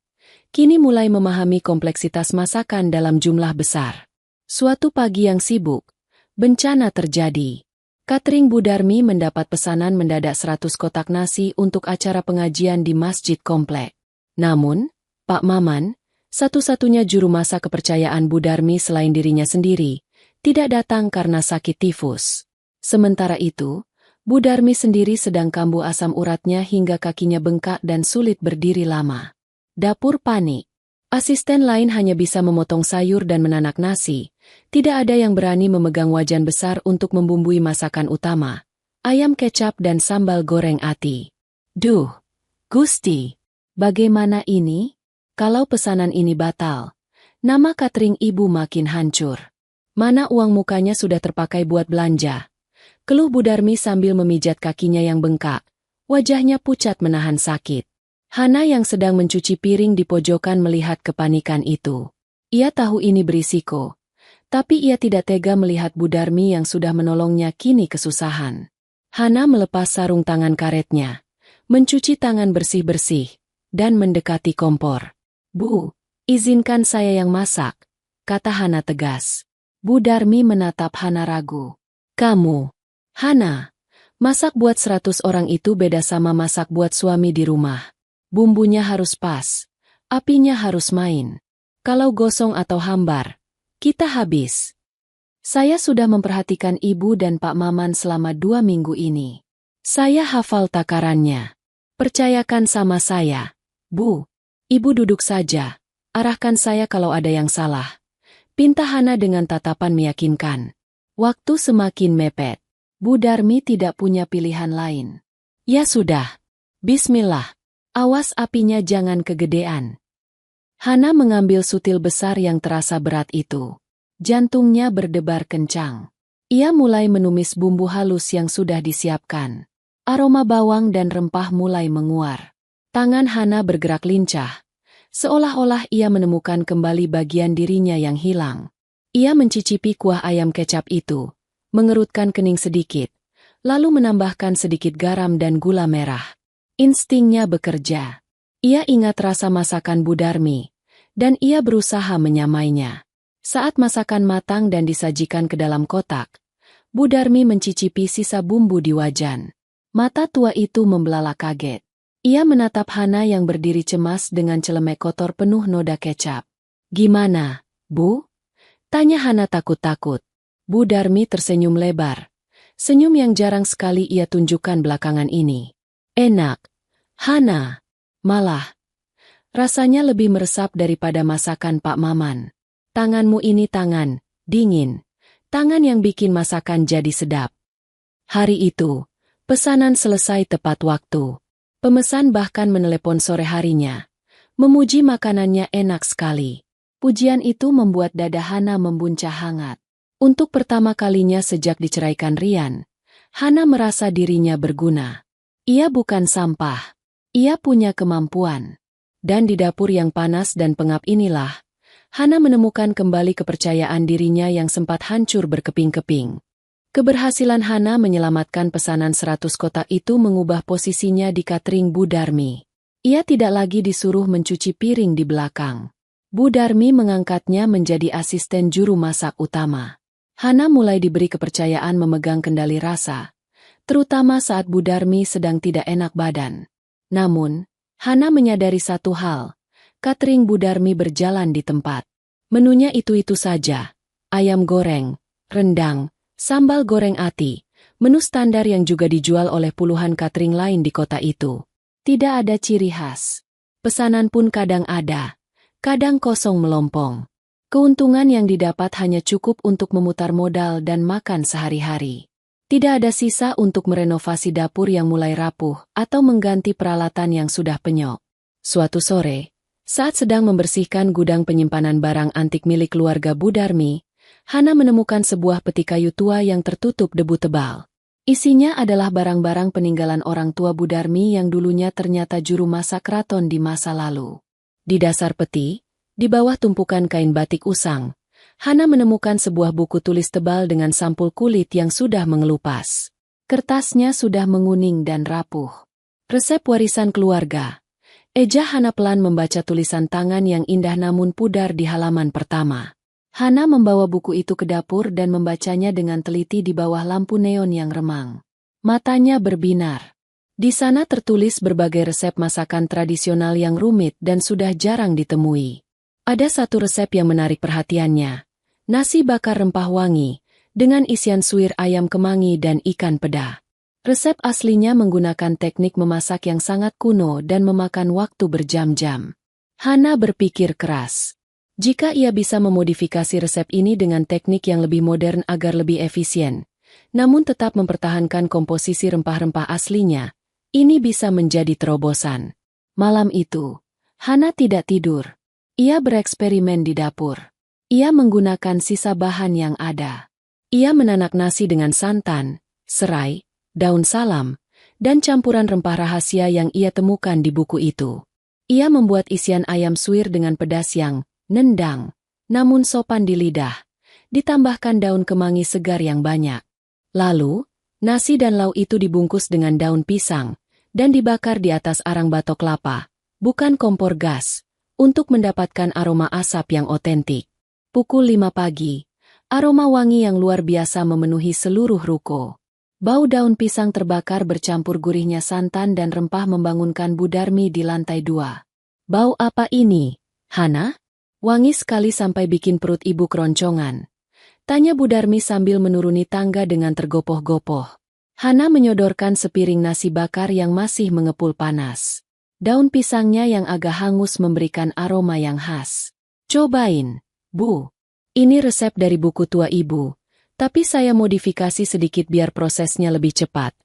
kini mulai memahami kompleksitas masakan dalam jumlah besar. Suatu pagi yang sibuk, bencana terjadi. Catering Bu Darmi mendapat pesanan mendadak 100 kotak nasi untuk acara pengajian di masjid komplek. Namun, Pak Maman, satu-satunya juru masak kepercayaan Bu Darmi selain dirinya sendiri, tidak datang karena sakit tifus. Sementara itu, Bu Darmi sendiri sedang kambuh asam uratnya hingga kakinya bengkak dan sulit berdiri lama. Dapur panik. Asisten lain hanya bisa memotong sayur dan menanak nasi. Tidak ada yang berani memegang wajan besar untuk membumbui masakan utama. Ayam kecap dan sambal goreng ati. Duh, Gusti, bagaimana ini? Kalau pesanan ini batal, nama catering ibu makin hancur. Mana uang mukanya sudah terpakai buat belanja? Keluh Bu Darmi sambil memijat kakinya yang bengkak. Wajahnya pucat menahan sakit. Hana yang sedang mencuci piring di pojokan melihat kepanikan itu. Ia tahu ini berisiko, tapi ia tidak tega melihat Bu Darmi yang sudah menolongnya kini kesusahan. Hana melepas sarung tangan karetnya, mencuci tangan bersih-bersih, dan mendekati kompor. Bu, izinkan saya yang masak, kata Hana tegas. Bu Darmi menatap Hana ragu. Kamu, Hana, masak buat 100 orang itu beda sama masak buat suami di rumah. Bumbunya harus pas, apinya harus main. Kalau gosong atau hambar, kita habis. Saya sudah memperhatikan ibu dan Pak Maman selama 2 minggu ini. Saya hafal takarannya. Percayakan sama saya. Bu, ibu duduk saja. Arahkan saya kalau ada yang salah. Pinta Hana dengan tatapan meyakinkan. Waktu semakin mepet. Bu Darmi tidak punya pilihan lain. Ya sudah. Bismillah. Awas apinya jangan kegedean. Hana mengambil sutil besar yang terasa berat itu. Jantungnya berdebar kencang. Ia mulai menumis bumbu halus yang sudah disiapkan. Aroma bawang dan rempah mulai menguar. Tangan Hana bergerak lincah. Seolah-olah ia menemukan kembali bagian dirinya yang hilang. Ia mencicipi kuah ayam kecap itu, mengerutkan kening sedikit, lalu menambahkan sedikit garam dan gula merah. Instingnya bekerja. Ia ingat rasa masakan Bu Darmi, dan ia berusaha menyamainya. Saat masakan matang dan disajikan ke dalam kotak, Bu Darmi mencicipi sisa bumbu di wajan. Mata tua itu membelalak kaget. Ia menatap Hana yang berdiri cemas dengan celemek kotor penuh noda kecap. Gimana, Bu? Tanya Hana takut-takut. Bu Darmi tersenyum lebar. Senyum yang jarang sekali ia tunjukkan belakangan ini. Enak, Hana. Malah, rasanya lebih meresap daripada masakan Pak Maman. Tanganmu ini tangan, dingin. Tangan yang bikin masakan jadi sedap. Hari itu, pesanan selesai tepat waktu. Pemesan bahkan menelepon sore harinya. Memuji makanannya enak sekali. Pujian itu membuat dada Hana membuncah hangat. Untuk pertama kalinya sejak diceraikan Rian, Hana merasa dirinya berguna. Ia bukan sampah. Ia punya kemampuan. Dan di dapur yang panas dan pengap inilah, Hana menemukan kembali kepercayaan dirinya yang sempat hancur berkeping-keping. Keberhasilan Hana menyelamatkan pesanan 100 kotak itu mengubah posisinya di catering Bu Darmi. Ia tidak lagi disuruh mencuci piring di belakang. Bu Darmi mengangkatnya menjadi asisten juru masak utama. Hana mulai diberi kepercayaan memegang kendali rasa, terutama saat Bu Darmi sedang tidak enak badan. Namun, Hana menyadari satu hal, catering Bu Darmi berjalan di tempat. Menunya itu-itu saja, ayam goreng, rendang, sambal goreng ati, menu standar yang juga dijual oleh puluhan catering lain di kota itu. Tidak ada ciri khas. Pesanan pun kadang ada, kadang kosong melompong. Keuntungan yang didapat hanya cukup untuk memutar modal dan makan sehari-hari. Tidak ada sisa untuk merenovasi dapur yang mulai rapuh atau mengganti peralatan yang sudah penyok. Suatu sore, saat sedang membersihkan gudang penyimpanan barang antik milik keluarga Bu Darmi, Hana menemukan sebuah peti kayu tua yang tertutup debu tebal. Isinya adalah barang-barang peninggalan orang tua Bu Darmi yang dulunya ternyata juru masak keraton di masa lalu. Di dasar peti, di bawah tumpukan kain batik usang, Hana menemukan sebuah buku tulis tebal dengan sampul kulit yang sudah mengelupas. Kertasnya sudah menguning dan rapuh. Resep warisan keluarga. Eja Hana pelan membaca tulisan tangan yang indah namun pudar di halaman pertama. Hana membawa buku itu ke dapur dan membacanya dengan teliti di bawah lampu neon yang remang. Matanya berbinar. Di sana tertulis berbagai resep masakan tradisional yang rumit dan sudah jarang ditemui. Ada satu resep yang menarik perhatiannya. Nasi bakar rempah wangi, dengan isian suwir ayam kemangi dan ikan peda. Resep aslinya menggunakan teknik memasak yang sangat kuno dan memakan waktu berjam-jam. Hana berpikir keras. Jika ia bisa memodifikasi resep ini dengan teknik yang lebih modern agar lebih efisien, namun tetap mempertahankan komposisi rempah-rempah aslinya, ini bisa menjadi terobosan. Malam itu, Hana tidak tidur. Ia bereksperimen di dapur. Ia menggunakan sisa bahan yang ada. Ia menanak nasi dengan santan, serai, daun salam, dan campuran rempah rahasia yang ia temukan di buku itu. Ia membuat isian ayam suwir dengan pedas yang nendang, namun sopan di lidah, ditambahkan daun kemangi segar yang banyak. Lalu, nasi dan lauk itu dibungkus dengan daun pisang, dan dibakar di atas arang batok kelapa, bukan kompor gas, untuk mendapatkan aroma asap yang otentik. Pukul 5 pagi, aroma wangi yang luar biasa memenuhi seluruh ruko. Bau daun pisang terbakar bercampur gurihnya santan dan rempah membangunkan Bu Darmi di lantai 2. Bau apa ini, Hana? Wangi sekali sampai bikin perut ibu keroncongan. Tanya Bu Darmi sambil menuruni tangga dengan tergopoh-gopoh. Hana menyodorkan sepiring nasi bakar yang masih mengepul panas. Daun pisangnya yang agak hangus memberikan aroma yang khas. Cobain, Bu. Ini resep dari buku tua ibu, tapi saya modifikasi sedikit biar prosesnya lebih cepat,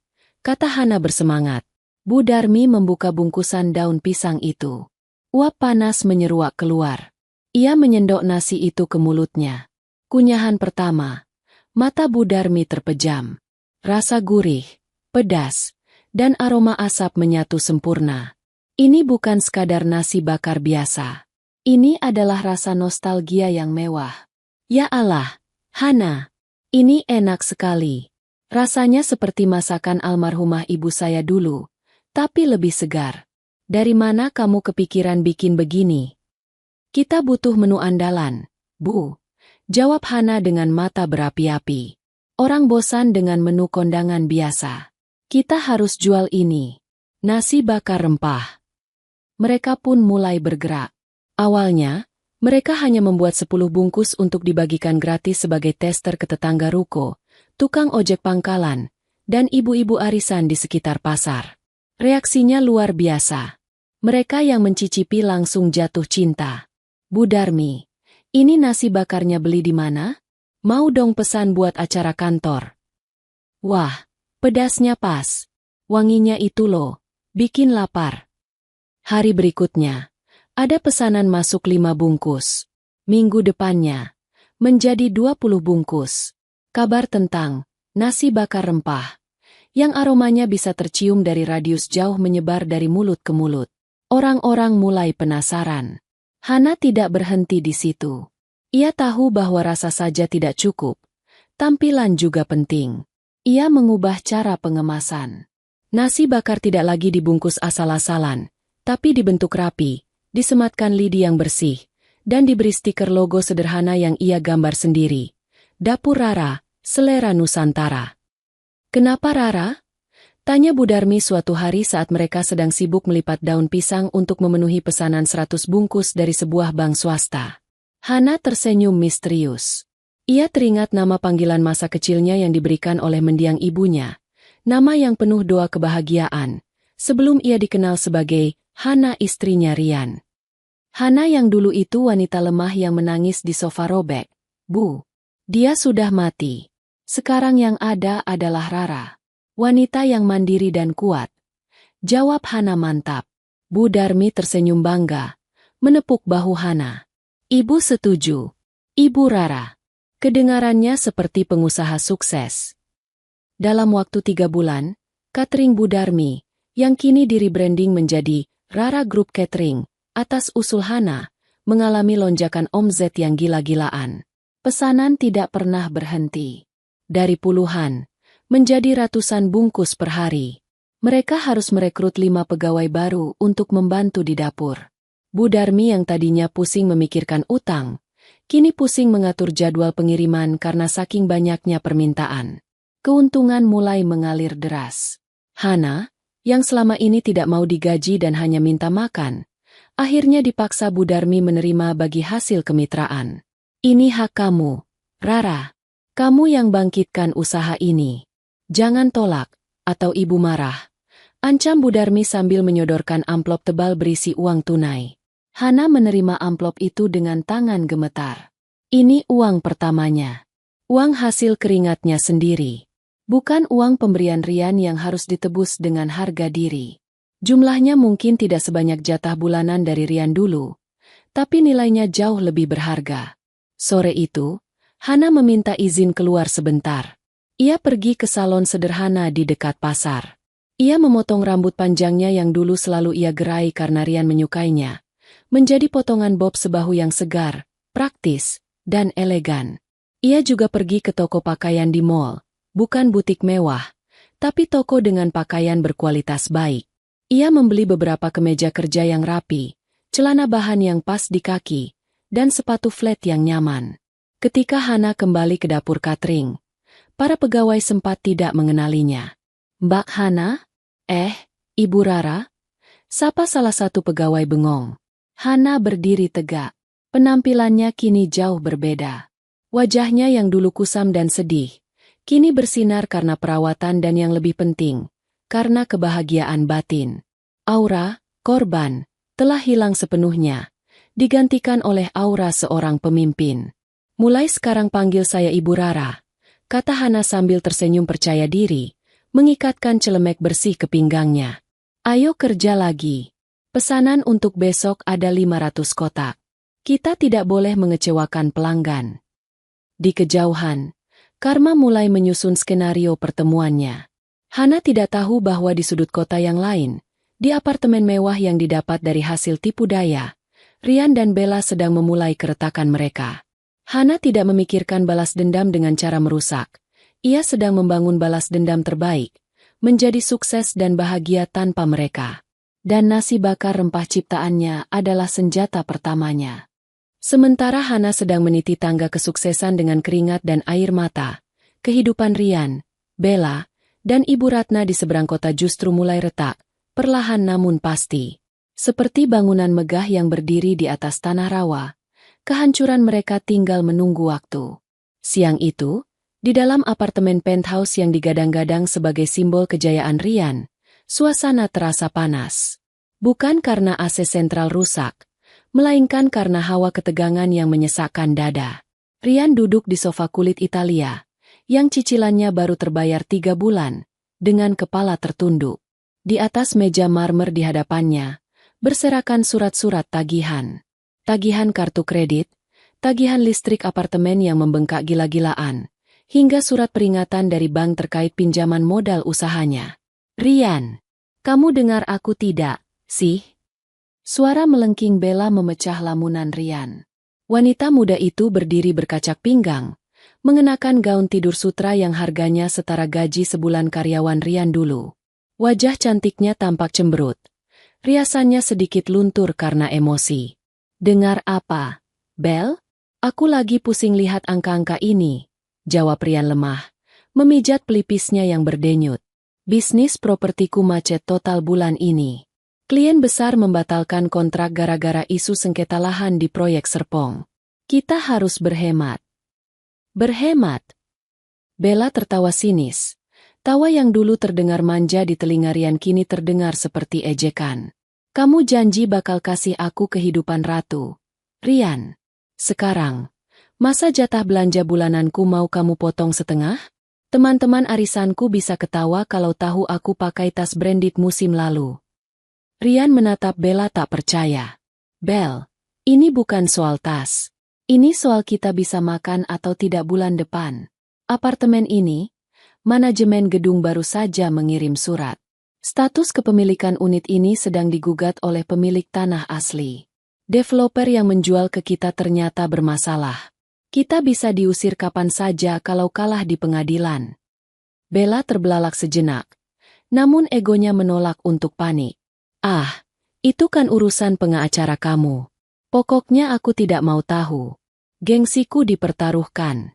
kata Hana bersemangat. Bu Darmi membuka bungkusan daun pisang itu. Uap panas menyeruak keluar. Ia menyendok nasi itu ke mulutnya. Kunyahan pertama, mata Bu Darmi terpejam. Rasa gurih, pedas, dan aroma asap menyatu sempurna. Ini bukan sekadar nasi bakar biasa. Ini adalah rasa nostalgia yang mewah. Ya Allah, Hana, ini enak sekali. Rasanya seperti masakan almarhumah ibu saya dulu, tapi lebih segar. Dari mana kamu kepikiran bikin begini? Kita butuh menu andalan, Bu. Jawab Hana dengan mata berapi-api. Orang bosan dengan menu kondangan biasa. Kita harus jual ini. Nasi bakar rempah. Mereka pun mulai bergerak. Awalnya, mereka hanya membuat 10 bungkus untuk dibagikan gratis sebagai tester ke tetangga ruko, tukang ojek pangkalan, dan ibu-ibu arisan di sekitar pasar. Reaksinya luar biasa. Mereka yang mencicipi langsung jatuh cinta. Bu Darmi, ini nasi bakarnya beli di mana? Mau dong pesan buat acara kantor. Wah, pedasnya pas. Wanginya itu loh, bikin lapar. Hari berikutnya, ada pesanan masuk 5 bungkus. Minggu depannya, menjadi 20 bungkus. Kabar tentang nasi bakar rempah, yang aromanya bisa tercium dari radius jauh menyebar dari mulut ke mulut. Orang-orang mulai penasaran. Hana tidak berhenti di situ. Ia tahu bahwa rasa saja tidak cukup. Tampilan juga penting. Ia mengubah cara pengemasan. Nasi bakar tidak lagi dibungkus asal-asalan, tapi dibentuk rapi, disematkan lidi yang bersih, dan diberi stiker logo sederhana yang ia gambar sendiri. Dapur Rara, selera Nusantara. Kenapa Rara? Tanya Bu Darmi suatu hari saat mereka sedang sibuk melipat daun pisang untuk memenuhi pesanan 100 bungkus dari sebuah bank swasta. Hana tersenyum misterius. Ia teringat nama panggilan masa kecilnya yang diberikan oleh mendiang ibunya, nama yang penuh doa kebahagiaan, sebelum ia dikenal sebagai Hana istrinya Rian. Hana yang dulu itu wanita lemah yang menangis di sofa robek. Bu, dia sudah mati. Sekarang yang ada adalah Rara. Wanita yang mandiri dan kuat. Jawab Hana mantap. Bu Darmi tersenyum bangga, menepuk bahu Hana. Ibu setuju. Ibu Rara. Kedengarannya seperti pengusaha sukses. Dalam waktu 3 bulan, catering Bu Darmi, yang kini di-rebranding menjadi Rara Group Catering, atas usul Hana, mengalami lonjakan omzet yang gila-gilaan. Pesanan tidak pernah berhenti. Dari puluhan, menjadi ratusan bungkus per hari. Mereka harus merekrut 5 pegawai baru untuk membantu di dapur. Bu Darmi yang tadinya pusing memikirkan utang, Kini pusing mengatur jadwal pengiriman karena saking banyaknya permintaan. Keuntungan mulai mengalir deras. Hana, yang selama ini tidak mau digaji dan hanya minta makan, akhirnya dipaksa Bu Darmi menerima bagi hasil kemitraan. Ini hak kamu, Rara. Kamu yang bangkitkan usaha ini. Jangan tolak, atau ibu marah. Ancam Bu Darmi sambil menyodorkan amplop tebal berisi uang tunai. Hana menerima amplop itu dengan tangan gemetar. Ini uang pertamanya. Uang hasil keringatnya sendiri. Bukan uang pemberian Rian yang harus ditebus dengan harga diri. Jumlahnya mungkin tidak sebanyak jatah bulanan dari Rian dulu, tapi nilainya jauh lebih berharga. Sore itu, Hana meminta izin keluar sebentar. Ia pergi ke salon sederhana di dekat pasar. Ia memotong rambut panjangnya yang dulu selalu ia gerai karena Rian menyukainya, menjadi potongan bob sebahu yang segar, praktis, dan elegan. Ia juga pergi ke toko pakaian di mall, bukan butik mewah, tapi toko dengan pakaian berkualitas baik. Ia membeli beberapa kemeja kerja yang rapi, celana bahan yang pas di kaki, dan sepatu flat yang nyaman. Ketika Hana kembali ke dapur catering, para pegawai sempat tidak mengenalinya. "Mbak Hana? Ibu Rara?" Sapa salah satu pegawai bengong. Hana berdiri tegak. Penampilannya kini jauh berbeda. Wajahnya yang dulu kusam dan sedih, kini bersinar karena perawatan dan yang lebih penting, karena kebahagiaan batin. Aura, korban, telah hilang sepenuhnya, digantikan oleh aura seorang pemimpin. "Mulai sekarang panggil saya Ibu Rara," kata Hana sambil tersenyum percaya diri, mengikatkan celemek bersih ke pinggangnya. "Ayo kerja lagi. Pesanan untuk besok ada 500 kotak. Kita tidak boleh mengecewakan pelanggan." Di kejauhan, Karma mulai menyusun skenario pertemuannya. Hana tidak tahu bahwa di sudut kota yang lain, di apartemen mewah yang didapat dari hasil tipu daya, Rian dan Bella sedang memulai keretakan mereka. Hana tidak memikirkan balas dendam dengan cara merusak. Ia sedang membangun balas dendam terbaik, menjadi sukses dan bahagia tanpa mereka. Dan nasi bakar rempah ciptaannya adalah senjata pertamanya. Sementara Hana sedang meniti tangga kesuksesan dengan keringat dan air mata, kehidupan Rian, Bella, dan Ibu Ratna di seberang kota justru mulai retak, perlahan namun pasti. Seperti bangunan megah yang berdiri di atas tanah rawa, kehancuran mereka tinggal menunggu waktu. Siang itu, di dalam apartemen penthouse yang digadang-gadang sebagai simbol kejayaan Rian, suasana terasa panas. Bukan karena AC sentral rusak, melainkan karena hawa ketegangan yang menyesakkan dada. Rian duduk di sofa kulit Italia, yang cicilannya baru terbayar 3 bulan, dengan kepala tertunduk. Di atas meja marmer di hadapannya, berserakan surat-surat tagihan. Tagihan kartu kredit, tagihan listrik apartemen yang membengkak gila-gilaan, hingga surat peringatan dari bank terkait pinjaman modal usahanya. "Rian, kamu dengar aku tidak, sih?" Suara melengking Bella memecah lamunan Rian. Wanita muda itu berdiri berkacak pinggang, mengenakan gaun tidur sutra yang harganya setara gaji sebulan karyawan Rian dulu. Wajah cantiknya tampak cemberut. Riasannya sedikit luntur karena emosi. "Dengar apa, Bel? Aku lagi pusing lihat angka-angka ini," jawab Rian lemah, memijat pelipisnya yang berdenyut. "Bisnis propertiku macet total bulan ini. Klien besar membatalkan kontrak gara-gara isu sengketa lahan di proyek Serpong. Kita harus berhemat." "Berhemat?" Bella tertawa sinis. Tawa yang dulu terdengar manja di telinga Rian kini terdengar seperti ejekan. "Kamu janji bakal kasih aku kehidupan ratu, Rian. Sekarang, masa jatah belanja bulananku mau kamu potong setengah? Teman-teman arisanku bisa ketawa kalau tahu aku pakai tas branded musim lalu." Rian menatap Bella tak percaya. "Bel, ini bukan soal tas. Ini soal kita bisa makan atau tidak bulan depan. Apartemen ini, manajemen gedung baru saja mengirim surat. Status kepemilikan unit ini sedang digugat oleh pemilik tanah asli. Developer yang menjual ke kita ternyata bermasalah. Kita bisa diusir kapan saja kalau kalah di pengadilan." Bella terbelalak sejenak, namun egonya menolak untuk panik. Itu kan urusan pengacara kamu. Pokoknya aku tidak mau tahu." Gengsiku dipertaruhkan.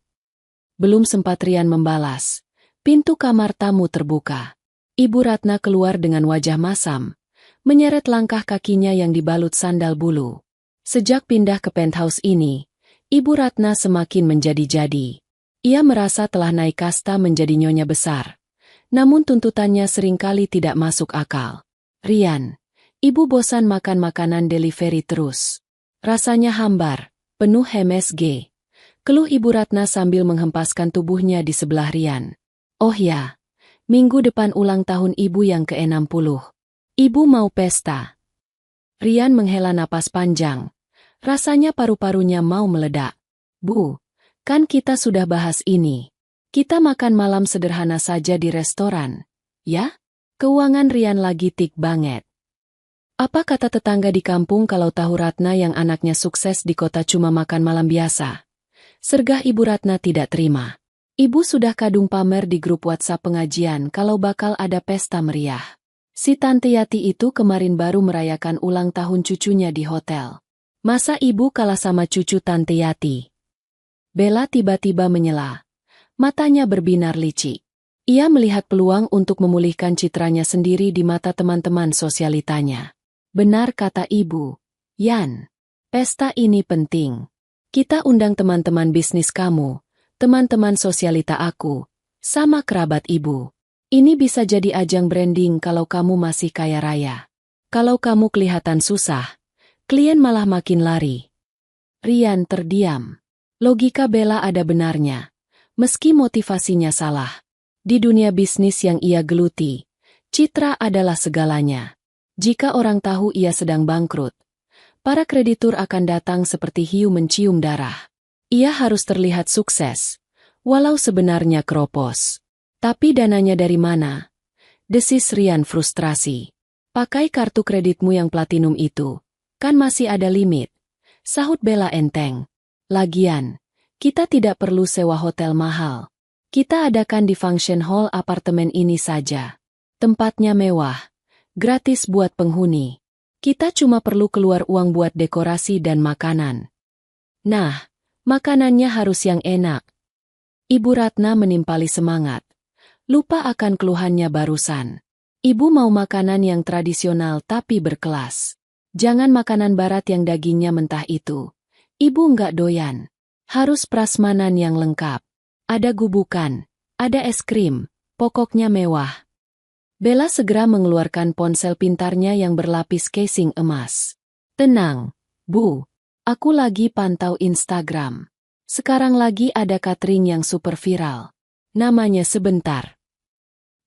Belum sempat Rian membalas. Pintu kamar tamu terbuka. Ibu Ratna keluar dengan wajah masam, menyeret langkah kakinya yang dibalut sandal bulu. Sejak pindah ke penthouse ini, Ibu Ratna semakin menjadi-jadi. Ia merasa telah naik kasta menjadi nyonya besar. Namun tuntutannya seringkali tidak masuk akal. Rian, ibu bosan makan makanan delivery terus. Rasanya hambar, penuh MSG. Keluh Ibu Ratna sambil menghempaskan tubuhnya di sebelah Rian. Oh ya, minggu depan ulang tahun ibu yang ke-60. Ibu mau pesta. Rian menghela napas panjang. Rasanya paru-parunya mau meledak. Bu, kan kita sudah bahas ini. Kita makan malam sederhana saja di restoran. Ya? Keuangan Rian lagi tik banget. Apa kata tetangga di kampung kalau tahu Ratna yang anaknya sukses di kota cuma makan malam biasa? Sergah Ibu Ratna tidak terima. Ibu sudah kadung pamer di grup WhatsApp pengajian kalau bakal ada pesta meriah. Si Tante Yati itu kemarin baru merayakan ulang tahun cucunya di hotel. Masa ibu kalah sama cucu Tante Yati? Bella tiba-tiba menyela. Matanya berbinar licik. Ia melihat peluang untuk memulihkan citranya sendiri di mata teman-teman sosialitanya. Benar kata ibu. Yan, pesta ini penting. Kita undang teman-teman bisnis kamu, teman-teman sosialita aku, sama kerabat ibu. Ini bisa jadi ajang branding kalau kamu masih kaya raya. Kalau kamu kelihatan susah, klien malah makin lari. Rian terdiam. Logika Bella ada benarnya. Meski motivasinya salah. Di dunia bisnis yang ia geluti, citra adalah segalanya. Jika orang tahu ia sedang bangkrut, para kreditur akan datang seperti hiu mencium darah. Ia harus terlihat sukses, walau sebenarnya keropos. Tapi dananya dari mana? Desis Rian frustrasi. Pakai kartu kreditmu yang platinum itu, kan masih ada limit. Sahut Bella enteng. Lagian, kita tidak perlu sewa hotel mahal. Kita adakan di function hall apartemen ini saja. Tempatnya mewah, gratis buat penghuni. Kita cuma perlu keluar uang buat dekorasi dan makanan. Nah, makanannya harus yang enak. Ibu Ratna menimpali semangat. Lupa akan keluhannya barusan. Ibu mau makanan yang tradisional tapi berkelas. Jangan makanan barat yang dagingnya mentah itu. Ibu nggak doyan. Harus prasmanan yang lengkap. Ada gubukan, ada es krim, pokoknya mewah. Bella segera mengeluarkan ponsel pintarnya yang berlapis casing emas. Tenang, Bu. Aku lagi pantau Instagram. Sekarang lagi ada catering yang super viral. Namanya sebentar.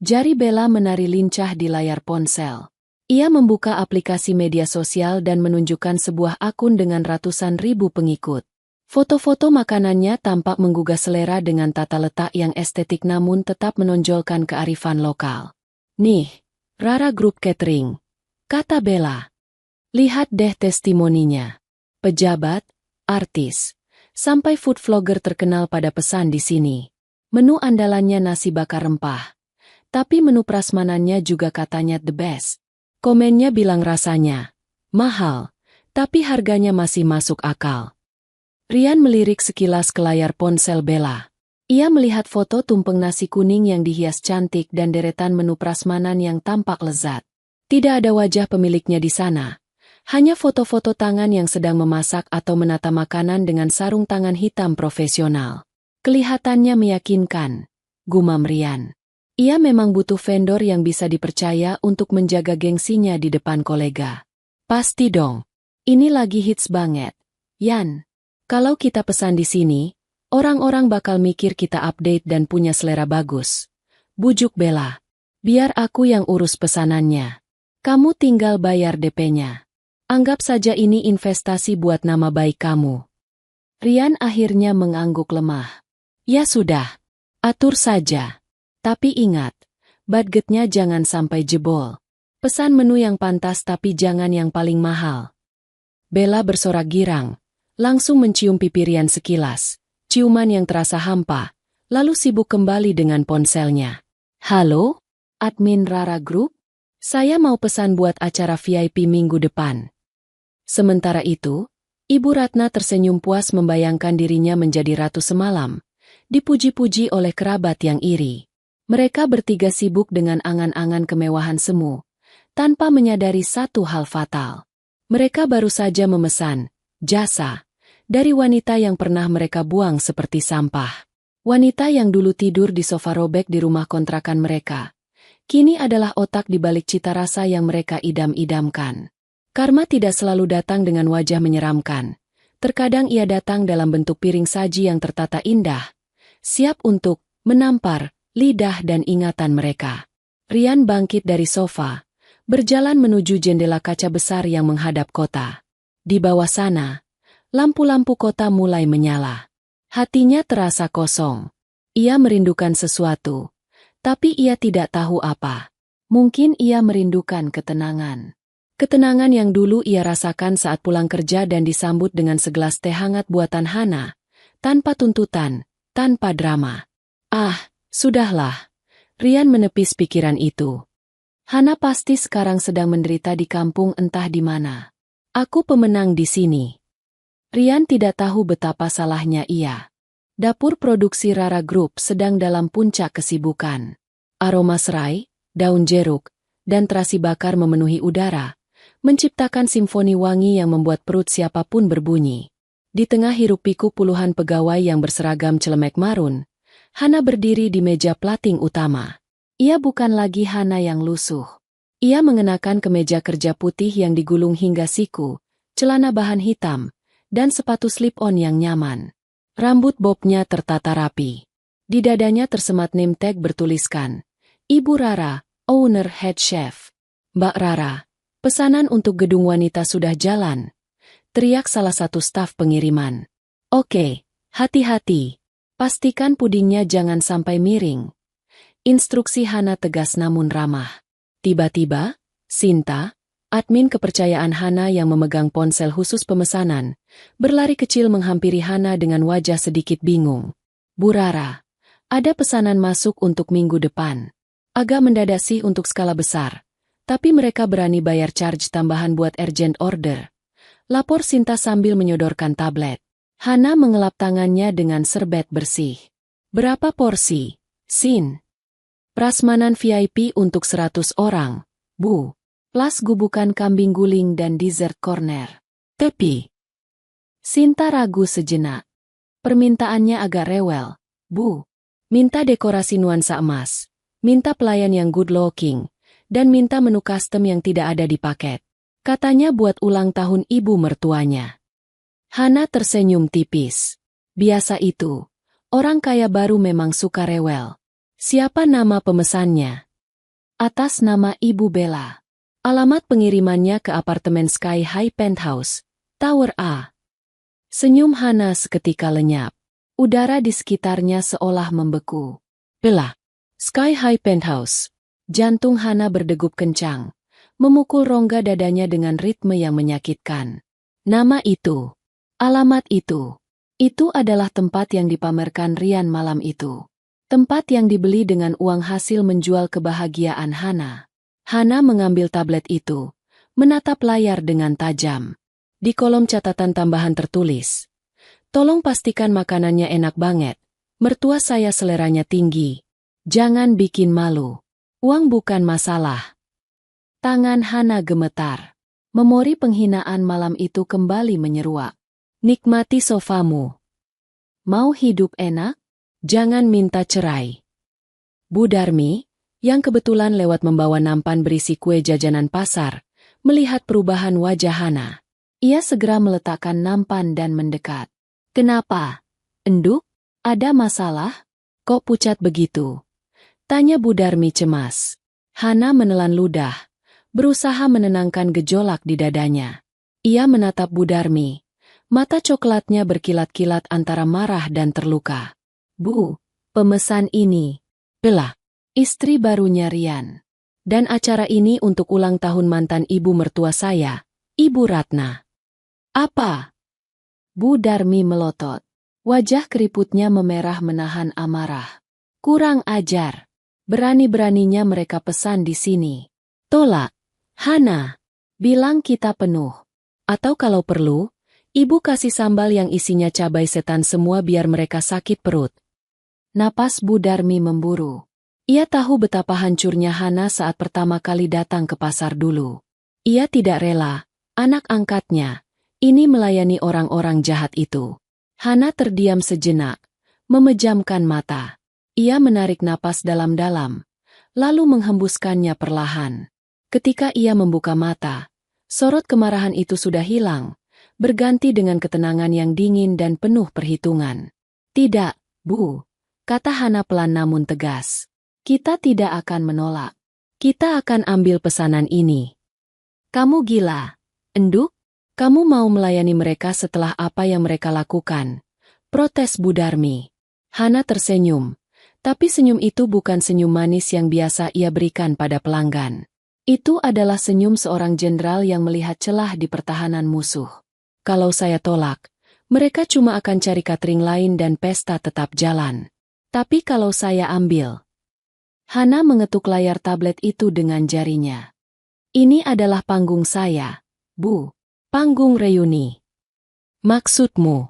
Jari Bella menari lincah di layar ponsel. Ia membuka aplikasi media sosial dan menunjukkan sebuah akun dengan ratusan ribu pengikut. Foto-foto makanannya tampak menggugah selera dengan tata letak yang estetik namun tetap menonjolkan kearifan lokal. Nih, Rara Group Catering, kata Bella. Lihat deh testimoninya. Pejabat, artis, sampai food vlogger terkenal pada pesan di sini. Menu andalannya nasi bakar rempah. Tapi menu prasmanannya juga katanya the best. Komennya bilang rasanya mahal, tapi harganya masih masuk akal. Rian melirik sekilas ke layar ponsel Bella. Ia melihat foto tumpeng nasi kuning yang dihias cantik dan deretan menu prasmanan yang tampak lezat. Tidak ada wajah pemiliknya di sana. Hanya foto-foto tangan yang sedang memasak atau menata makanan dengan sarung tangan hitam profesional. Kelihatannya meyakinkan, gumam Rian. Ia memang butuh vendor yang bisa dipercaya untuk menjaga gengsinya di depan kolega. Pasti dong. Ini lagi hits banget. Yan, kalau kita pesan di sini, orang-orang bakal mikir kita update dan punya selera bagus. Bujuk Bella. Biar aku yang urus pesanannya. Kamu tinggal bayar DP-nya. Anggap saja ini investasi buat nama baik kamu. Rian akhirnya mengangguk lemah. Ya sudah. Atur saja. Tapi ingat, budgetnya jangan sampai jebol. Pesan menu yang pantas tapi jangan yang paling mahal. Bella bersorak girang, langsung mencium pipi Rian sekilas. Ciuman yang terasa hampa, lalu sibuk kembali dengan ponselnya. Halo, admin Rara Group? Saya mau pesan buat acara VIP minggu depan. Sementara itu, Ibu Ratna tersenyum puas membayangkan dirinya menjadi ratu semalam, dipuji-puji oleh kerabat yang iri. Mereka bertiga sibuk dengan angan-angan kemewahan semu, tanpa menyadari satu hal fatal. Mereka baru saja memesan jasa dari wanita yang pernah mereka buang seperti sampah. Wanita yang dulu tidur di sofa robek di rumah kontrakan mereka, kini adalah otak di balik cita rasa yang mereka idam-idamkan. Karma tidak selalu datang dengan wajah menyeramkan. Terkadang ia datang dalam bentuk piring saji yang tertata indah, siap untuk menampar lidah dan ingatan mereka. Rian bangkit dari sofa, berjalan menuju jendela kaca besar yang menghadap kota. Di bawah sana, lampu-lampu kota mulai menyala. Hatinya terasa kosong. Ia merindukan sesuatu, tapi ia tidak tahu apa. Mungkin ia merindukan ketenangan. Ketenangan yang dulu ia rasakan saat pulang kerja dan disambut dengan segelas teh hangat buatan Hana, tanpa tuntutan, tanpa drama. Ah, sudahlah. Rian menepis pikiran itu. Hana pasti sekarang sedang menderita di kampung entah di mana. Aku pemenang di sini. Rian tidak tahu betapa salahnya ia. Dapur produksi Rara Group sedang dalam puncak kesibukan. Aroma serai, daun jeruk, dan terasi bakar memenuhi udara, menciptakan simfoni wangi yang membuat perut siapapun berbunyi. Di tengah hiruk-pikuk puluhan pegawai yang berseragam celemek marun, Hana berdiri di meja plating utama. Ia bukan lagi Hana yang lusuh. Ia mengenakan kemeja kerja putih yang digulung hingga siku, celana bahan hitam, dan sepatu slip-on yang nyaman. Rambut bobnya tertata rapi. Di dadanya tersemat name tag bertuliskan, Ibu Rara, Owner Head Chef. Mbak Rara, pesanan untuk gedung wanita sudah jalan, teriak salah satu staf pengiriman. Oke, hati-hati. Pastikan pudingnya jangan sampai miring. Instruksi Hana tegas namun ramah. Tiba-tiba, Sinta, admin kepercayaan Hana yang memegang ponsel khusus pemesanan, berlari kecil menghampiri Hana dengan wajah sedikit bingung. Bu Rara, ada pesanan masuk untuk minggu depan. Agak mendadak sih untuk skala besar, tapi mereka berani bayar charge tambahan buat urgent order. Lapor Sinta sambil menyodorkan tablet. Hana mengelap tangannya dengan serbet bersih. Berapa porsi, Sin? Prasmanan VIP untuk 100 orang, Bu. Plus gubukan kambing guling dan dessert corner. Tapi Sinta ragu sejenak. Permintaannya agak rewel. Bu, minta dekorasi nuansa emas, minta pelayan yang good looking, dan minta menu custom yang tidak ada di paket. Katanya buat ulang tahun ibu mertuanya. Hana tersenyum tipis. Biasa itu. Orang kaya baru memang suka rewel. Siapa nama pemesannya? Atas nama Ibu Bella. Alamat pengirimannya ke apartemen Sky High Penthouse, Tower A. Senyum Hana seketika lenyap. Udara di sekitarnya seolah membeku. Bella. Sky High Penthouse. Jantung Hana berdegup kencang, memukul rongga dadanya dengan ritme yang menyakitkan. Nama itu. Alamat itu. Itu adalah tempat yang dipamerkan Rian malam itu. Tempat yang dibeli dengan uang hasil menjual kebahagiaan Hana. Hana mengambil tablet itu, menatap layar dengan tajam. Di kolom catatan tambahan tertulis, tolong pastikan makanannya enak banget. Mertua saya seleranya tinggi. Jangan bikin malu. Uang bukan masalah. Tangan Hana gemetar. Memori penghinaan malam itu kembali menyeruak. Nikmati sofamu. Mau hidup enak? Jangan minta cerai. Bu Darmi, yang kebetulan lewat membawa nampan berisi kue jajanan pasar, melihat perubahan wajah Hana. Ia segera meletakkan nampan dan mendekat. Kenapa? Enduk? Ada masalah? Kok pucat begitu? Tanya Bu Darmi cemas. Hana menelan ludah, berusaha menenangkan gejolak di dadanya. Ia menatap Bu Darmi. Mata coklatnya berkilat-kilat antara marah dan terluka. Bu, pemesan ini. Bella. Istri barunya Rian. Dan acara ini untuk ulang tahun mantan ibu mertua saya, Ibu Ratna. Apa? Bu Darmi melotot. Wajah keriputnya memerah menahan amarah. Kurang ajar. Berani-beraninya mereka pesan di sini. Tolak. Hana. Bilang kita penuh. Atau kalau perlu, Ibu kasih sambal yang isinya cabai setan semua biar mereka sakit perut. Napas Bu Darmi memburu. Ia tahu betapa hancurnya Hana saat pertama kali datang ke pasar dulu. Ia tidak rela, anak angkatnya, ini melayani orang-orang jahat itu. Hana terdiam sejenak, memejamkan mata. Ia menarik napas dalam-dalam, lalu menghembuskannya perlahan. Ketika ia membuka mata, sorot kemarahan itu sudah hilang, berganti dengan ketenangan yang dingin dan penuh perhitungan. Tidak, Bu, kata Hana pelan namun tegas. Kita tidak akan menolak. Kita akan ambil pesanan ini. Kamu gila, Enduk? Kamu mau melayani mereka setelah apa yang mereka lakukan? Protes Bu Darmi. Hana tersenyum, tapi senyum itu bukan senyum manis yang biasa ia berikan pada pelanggan. Itu adalah senyum seorang jenderal yang melihat celah di pertahanan musuh. Kalau saya tolak, mereka cuma akan cari catering lain dan pesta tetap jalan. Tapi kalau saya ambil... Hana mengetuk layar tablet itu dengan jarinya. Ini adalah panggung saya, Bu. Panggung reuni. Maksudmu?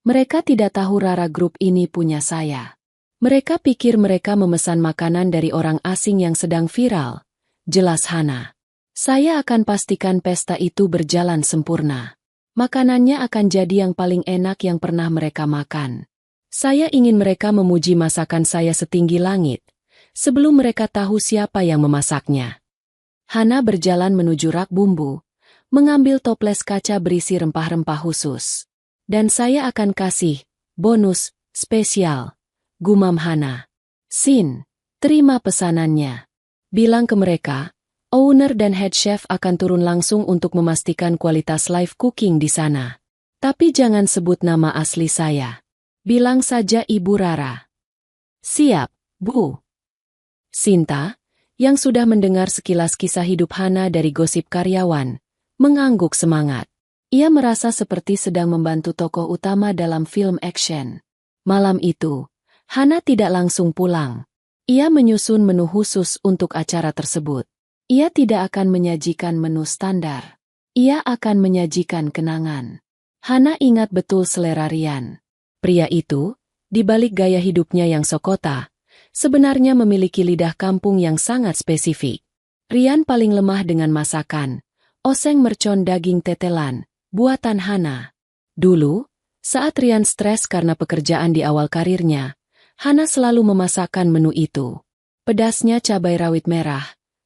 Mereka tidak tahu Rara Group ini punya saya. Mereka pikir mereka memesan makanan dari orang asing yang sedang viral. Jelas Hana. Saya akan pastikan pesta itu berjalan sempurna. Makanannya akan jadi yang paling enak yang pernah mereka makan. Saya ingin mereka memuji masakan saya setinggi langit, sebelum mereka tahu siapa yang memasaknya. Hana berjalan menuju rak bumbu, mengambil toples kaca berisi rempah-rempah khusus. Dan saya akan kasih bonus spesial, gumam Hana. Sin, terima pesanannya. Bilang ke mereka, owner dan head chef akan turun langsung untuk memastikan kualitas live cooking di sana. Tapi jangan sebut nama asli saya. Bilang saja Ibu Rara. Siap, Bu. Sinta, yang sudah mendengar sekilas kisah hidup Hana dari gosip karyawan, mengangguk semangat. Ia merasa seperti sedang membantu tokoh utama dalam film action. Malam itu, Hana tidak langsung pulang. Ia menyusun menu khusus untuk acara tersebut. Ia tidak akan menyajikan menu standar. Ia akan menyajikan kenangan. Hana ingat betul selera Rian. Pria itu, di balik gaya hidupnya yang sokota, sebenarnya memiliki lidah kampung yang sangat spesifik. Rian paling lemah dengan masakan, oseng mercon daging tetelan, buatan Hana. Dulu, saat Rian stres karena pekerjaan di awal karirnya, Hana selalu memasakkan menu itu. Pedasnya cabai rawit merah,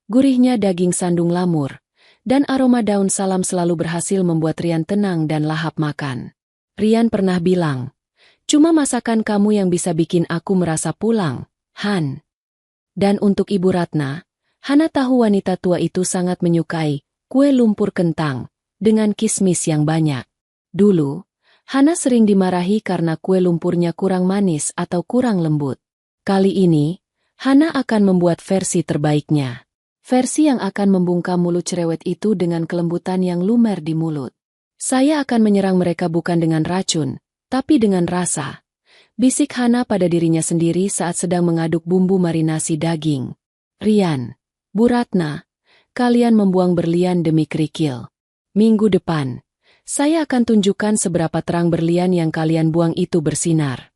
gurihnya daging sandung lamur, dan aroma daun salam selalu berhasil membuat Rian tenang dan lahap makan. Rian pernah bilang, cuma masakan kamu yang bisa bikin aku merasa pulang, Han. Dan untuk Ibu Ratna, Hana tahu wanita tua itu sangat menyukai kue lumpur kentang dengan kismis yang banyak. Dulu, Hana sering dimarahi karena kue lumpurnya kurang manis atau kurang lembut. Kali ini, Hana akan membuat versi terbaiknya. Versi yang akan membungkam mulut cerewet itu dengan kelembutan yang lumer di mulut. Saya akan menyerang mereka bukan dengan racun, tapi dengan rasa. Bisik Hana pada dirinya sendiri saat sedang mengaduk bumbu marinasi daging. Rian, Bu Ratna, kalian membuang berlian demi kerikil. Minggu depan, saya akan tunjukkan seberapa terang berlian yang kalian buang itu bersinar.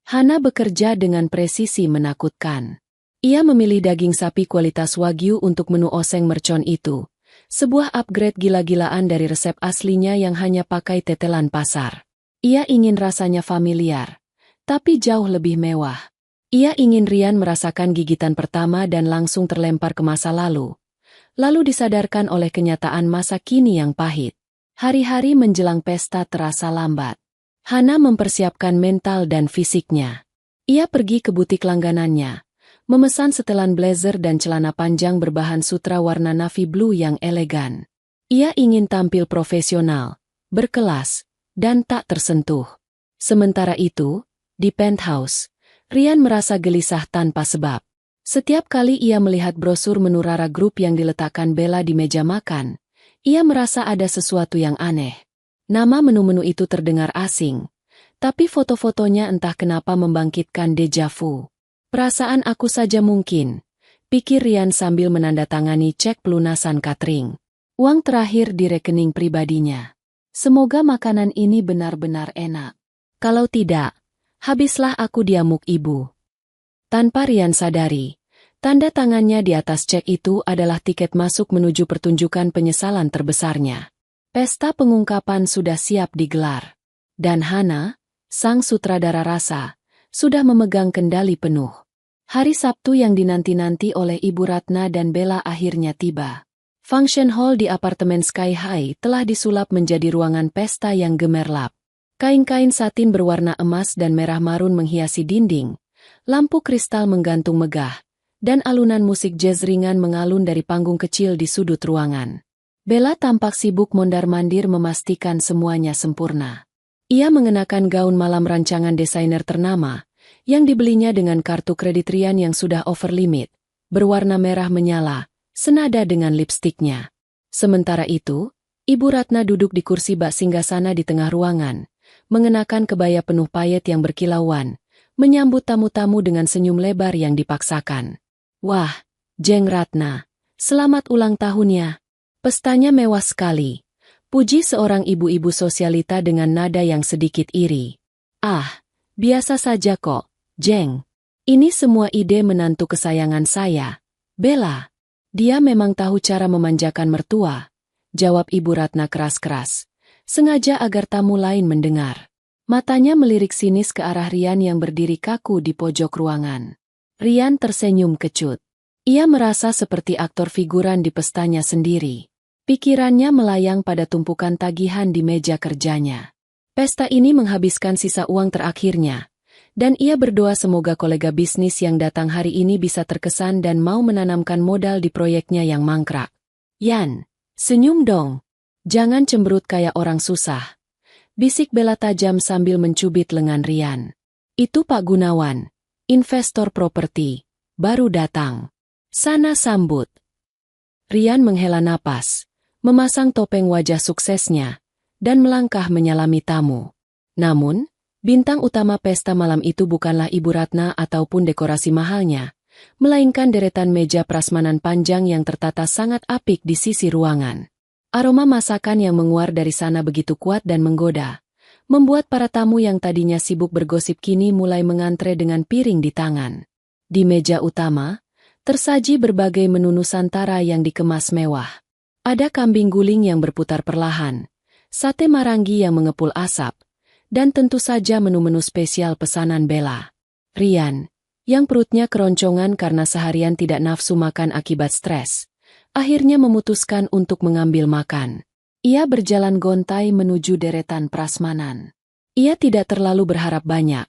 Hana bekerja dengan presisi menakutkan. Ia memilih daging sapi kualitas Wagyu untuk menu oseng mercon itu, sebuah upgrade gila-gilaan dari resep aslinya yang hanya pakai tetelan pasar. Ia ingin rasanya familiar, tapi jauh lebih mewah. Ia ingin Rian merasakan gigitan pertama dan langsung terlempar ke masa lalu disadarkan oleh kenyataan masa kini yang pahit. Hari-hari menjelang pesta terasa lambat. Hana mempersiapkan mental dan fisiknya. Ia pergi ke butik langganannya, memesan setelan blazer dan celana panjang berbahan sutra warna navy blue yang elegan. Ia ingin tampil profesional, berkelas, dan tak tersentuh. Sementara itu, di penthouse, Rian merasa gelisah tanpa sebab. Setiap kali ia melihat brosur menu Rara Group yang diletakkan Bella di meja makan, ia merasa ada sesuatu yang aneh. Nama menu-menu itu terdengar asing, tapi foto-fotonya entah kenapa membangkitkan deja vu. Perasaan aku saja mungkin, pikir Rian sambil menandatangani cek pelunasan catering. Uang terakhir di rekening pribadinya. Semoga makanan ini benar-benar enak. Kalau tidak, habislah aku diamuk ibu. Tanpa Rian sadari, tanda tangannya di atas cek itu adalah tiket masuk menuju pertunjukan penyesalan terbesarnya. Pesta pengungkapan sudah siap digelar. Dan Hana, sang sutradara rasa, sudah memegang kendali penuh. Hari Sabtu yang dinanti-nanti oleh Ibu Ratna dan Bella akhirnya tiba. Function hall di apartemen Sky High telah disulap menjadi ruangan pesta yang gemerlap. Kain-kain satin berwarna emas dan merah marun menghiasi dinding, lampu kristal menggantung megah, dan alunan musik jazz ringan mengalun dari panggung kecil di sudut ruangan. Bella tampak sibuk mondar-mandir memastikan semuanya sempurna. Ia mengenakan gaun malam rancangan desainer ternama, yang dibelinya dengan kartu kredit Rian yang sudah over limit, berwarna merah menyala, senada dengan lipstiknya. Sementara itu, Ibu Ratna duduk di kursi bak singgasana di tengah ruangan, mengenakan kebaya penuh payet yang berkilauan, menyambut tamu-tamu dengan senyum lebar yang dipaksakan. Wah, Jeng Ratna, selamat ulang tahunnya. Pestanya mewah sekali. Puji seorang ibu-ibu sosialita dengan nada yang sedikit iri. Ah, biasa saja kok, Jeng. Ini semua ide menantu kesayangan saya, Bella. Dia memang tahu cara memanjakan mertua, jawab Ibu Ratna keras-keras, sengaja agar tamu lain mendengar. Matanya melirik sinis ke arah Rian yang berdiri kaku di pojok ruangan. Rian tersenyum kecut. Ia merasa seperti aktor figuran di pestanya sendiri. Pikirannya melayang pada tumpukan tagihan di meja kerjanya. Pesta ini menghabiskan sisa uang terakhirnya. Dan ia berdoa semoga kolega bisnis yang datang hari ini bisa terkesan dan mau menanamkan modal di proyeknya yang mangkrak. Yan, senyum dong. Jangan cemberut kayak orang susah. Bisik Bella tajam sambil mencubit lengan Rian. Itu Pak Gunawan, investor properti, baru datang. Sana sambut. Rian menghela napas, memasang topeng wajah suksesnya, dan melangkah menyalami tamu. Namun, bintang utama pesta malam itu bukanlah Ibu Ratna ataupun dekorasi mahalnya, melainkan deretan meja prasmanan panjang yang tertata sangat apik di sisi ruangan. Aroma masakan yang menguar dari sana begitu kuat dan menggoda, membuat para tamu yang tadinya sibuk bergosip kini mulai mengantre dengan piring di tangan. Di meja utama, tersaji berbagai menu Nusantara yang dikemas mewah. Ada kambing guling yang berputar perlahan, sate marangi yang mengepul asap, dan tentu saja menu-menu spesial pesanan Bella. Rian, yang perutnya keroncongan karena seharian tidak nafsu makan akibat stres, akhirnya memutuskan untuk mengambil makan. Ia berjalan gontai menuju deretan prasmanan. Ia tidak terlalu berharap banyak.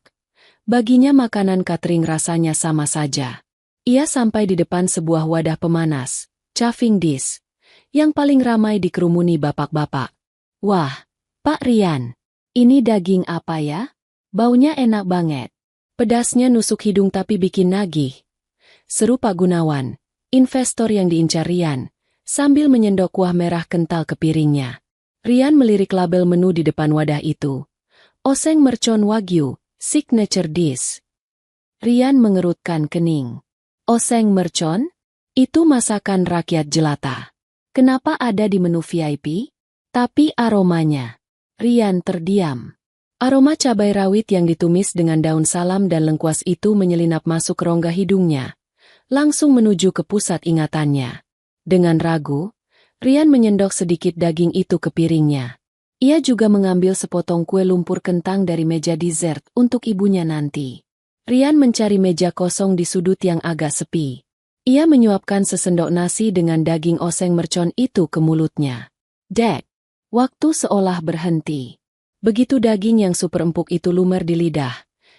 Baginya makanan catering rasanya sama saja. Ia sampai di depan sebuah wadah pemanas, chafing dish, yang paling ramai dikerumuni bapak-bapak. Wah, Pak Rian. Ini daging apa ya? Baunya enak banget. Pedasnya nusuk hidung tapi bikin nagih. Seru Pak Gunawan, investor yang diincar Rian, sambil menyendok kuah merah kental ke piringnya. Rian melirik label menu di depan wadah itu. Oseng mercon wagyu, signature dish. Rian mengerutkan kening. Oseng mercon? Itu masakan rakyat jelata. Kenapa ada di menu VIP? Tapi aromanya. Rian terdiam. Aroma cabai rawit yang ditumis dengan daun salam dan lengkuas itu menyelinap masuk rongga hidungnya, langsung menuju ke pusat ingatannya. Dengan ragu, Rian menyendok sedikit daging itu ke piringnya. Ia juga mengambil sepotong kue lumpur kentang dari meja dessert untuk ibunya nanti. Rian mencari meja kosong di sudut yang agak sepi. Ia menyuapkan sesendok nasi dengan daging oseng mercon itu ke mulutnya. Dek! Waktu seolah berhenti. Begitu daging yang super empuk itu lumer di lidah,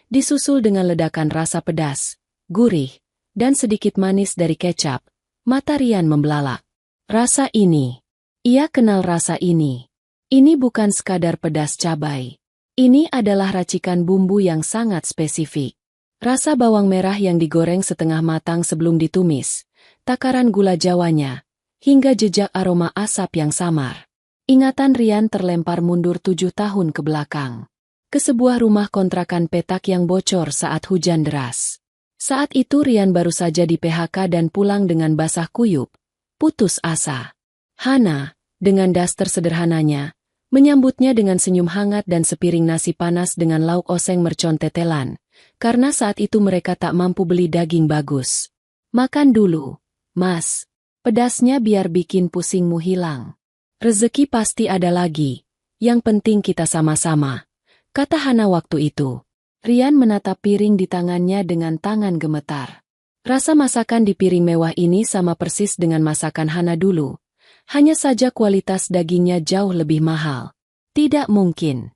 disusul dengan ledakan rasa pedas, gurih, dan sedikit manis dari kecap, mata Rian membelalak. Rasa ini. Ia kenal rasa ini. Ini bukan sekadar pedas cabai. Ini adalah racikan bumbu yang sangat spesifik. Rasa bawang merah yang digoreng setengah matang sebelum ditumis, takaran gula jawanya, hingga jejak aroma asap yang samar. Ingatan Rian terlempar mundur 7 tahun ke belakang. Ke sebuah rumah kontrakan petak yang bocor saat hujan deras. Saat itu Rian baru saja di PHK dan pulang dengan basah kuyup, putus asa. Hana, dengan daster sederhananya, Menyambutnya dengan senyum hangat dan sepiring nasi panas dengan lauk oseng mercon tetelan, karena saat itu mereka tak mampu beli daging bagus. Makan dulu, Mas. Pedasnya biar bikin pusingmu hilang. Rezeki pasti ada lagi. Yang penting kita sama-sama, kata Hana waktu itu. Rian menatap piring di tangannya dengan tangan gemetar. Rasa masakan di piring mewah ini sama persis dengan masakan Hana dulu. Hanya saja kualitas dagingnya jauh lebih mahal. Tidak mungkin.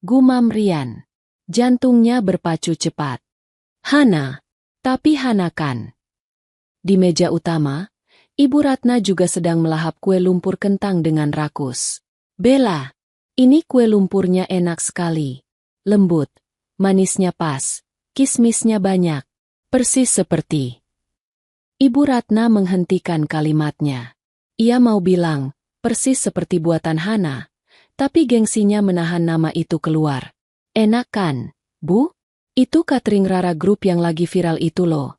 Gumam Rian. Jantungnya berpacu cepat. Hana. Tapi Hana kan. Di meja utama, Ibu Ratna juga sedang melahap kue lumpur kentang dengan rakus. Bella, ini kue lumpurnya enak sekali. Lembut, manisnya pas, kismisnya banyak. Persis seperti. Ibu Ratna menghentikan kalimatnya. Ia mau bilang, persis seperti buatan Hana, tapi gengsinya menahan nama itu keluar. Enak kan, Bu? Itu catering Rara Group yang lagi viral itu loh.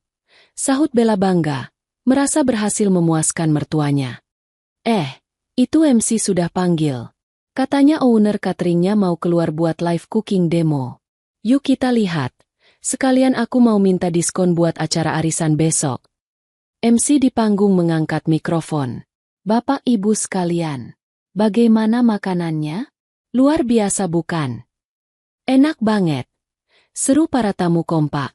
Sahut Bella bangga, merasa berhasil memuaskan mertuanya. Itu MC sudah panggil. Katanya owner cateringnya mau keluar buat live cooking demo. Yuk kita lihat. Sekalian aku mau minta diskon buat acara arisan besok. MC di panggung mengangkat mikrofon. Bapak Ibu sekalian, bagaimana makanannya? Luar biasa bukan? Enak banget. Seru para tamu kompak.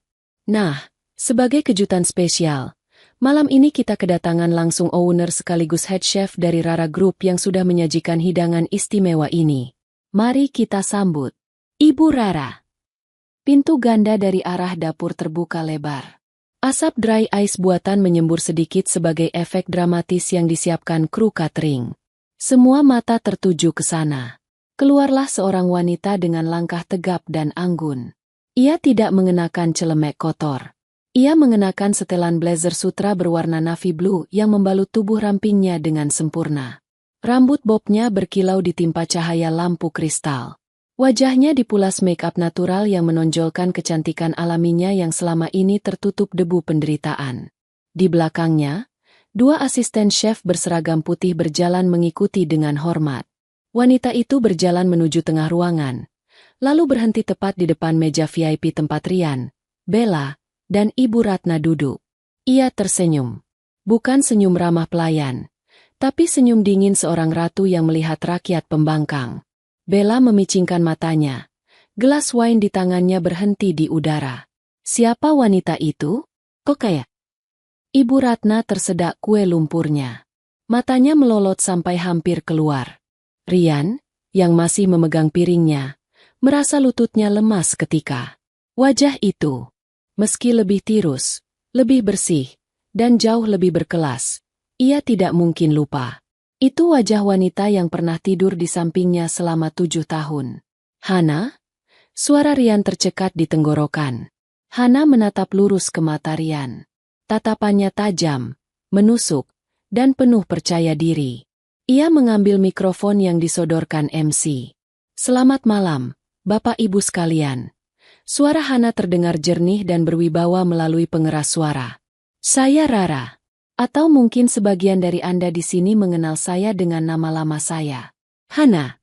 Nah, sebagai kejutan spesial, malam ini kita kedatangan langsung owner sekaligus head chef dari Rara Group yang sudah menyajikan hidangan istimewa ini. Mari kita sambut Ibu Rara. Pintu ganda dari arah dapur terbuka lebar. Asap dry ice buatan menyembur sedikit sebagai efek dramatis yang disiapkan kru catering. Semua mata tertuju ke sana. Keluarlah seorang wanita dengan langkah tegap dan anggun. Ia tidak mengenakan celemek kotor. Ia mengenakan setelan blazer sutra berwarna navy blue yang membalut tubuh rampingnya dengan sempurna. Rambut bobnya berkilau ditimpa cahaya lampu kristal. Wajahnya dipulas make-up natural yang menonjolkan kecantikan alaminya yang selama ini tertutup debu penderitaan. Di belakangnya, dua asisten chef berseragam putih berjalan mengikuti dengan hormat. Wanita itu berjalan menuju tengah ruangan, lalu berhenti tepat di depan meja VIP tempat Rian, Bella, dan Ibu Ratna duduk. Ia tersenyum. Bukan senyum ramah pelayan, tapi senyum dingin seorang ratu yang melihat rakyat pembangkang. Bella memicingkan matanya. Gelas wine di tangannya berhenti di udara. Siapa wanita itu? Kok kayak? Ibu Ratna tersedak kue lumpurnya. Matanya melolot sampai hampir keluar. Rian, yang masih memegang piringnya, merasa lututnya lemas ketika wajah itu. Meski lebih tirus, lebih bersih, dan jauh lebih berkelas, ia tidak mungkin lupa. Itu wajah wanita yang pernah tidur di sampingnya selama 7 tahun. Hana? Suara Rian tercekat di tenggorokan. Hana menatap lurus ke mata Rian. Tatapannya tajam, menusuk, dan penuh percaya diri. Ia mengambil mikrofon yang disodorkan MC. Selamat malam, Bapak Ibu sekalian. Suara Hana terdengar jernih dan berwibawa melalui pengeras suara. Saya Rara. Atau mungkin sebagian dari Anda di sini mengenal saya dengan nama lama saya. Hana.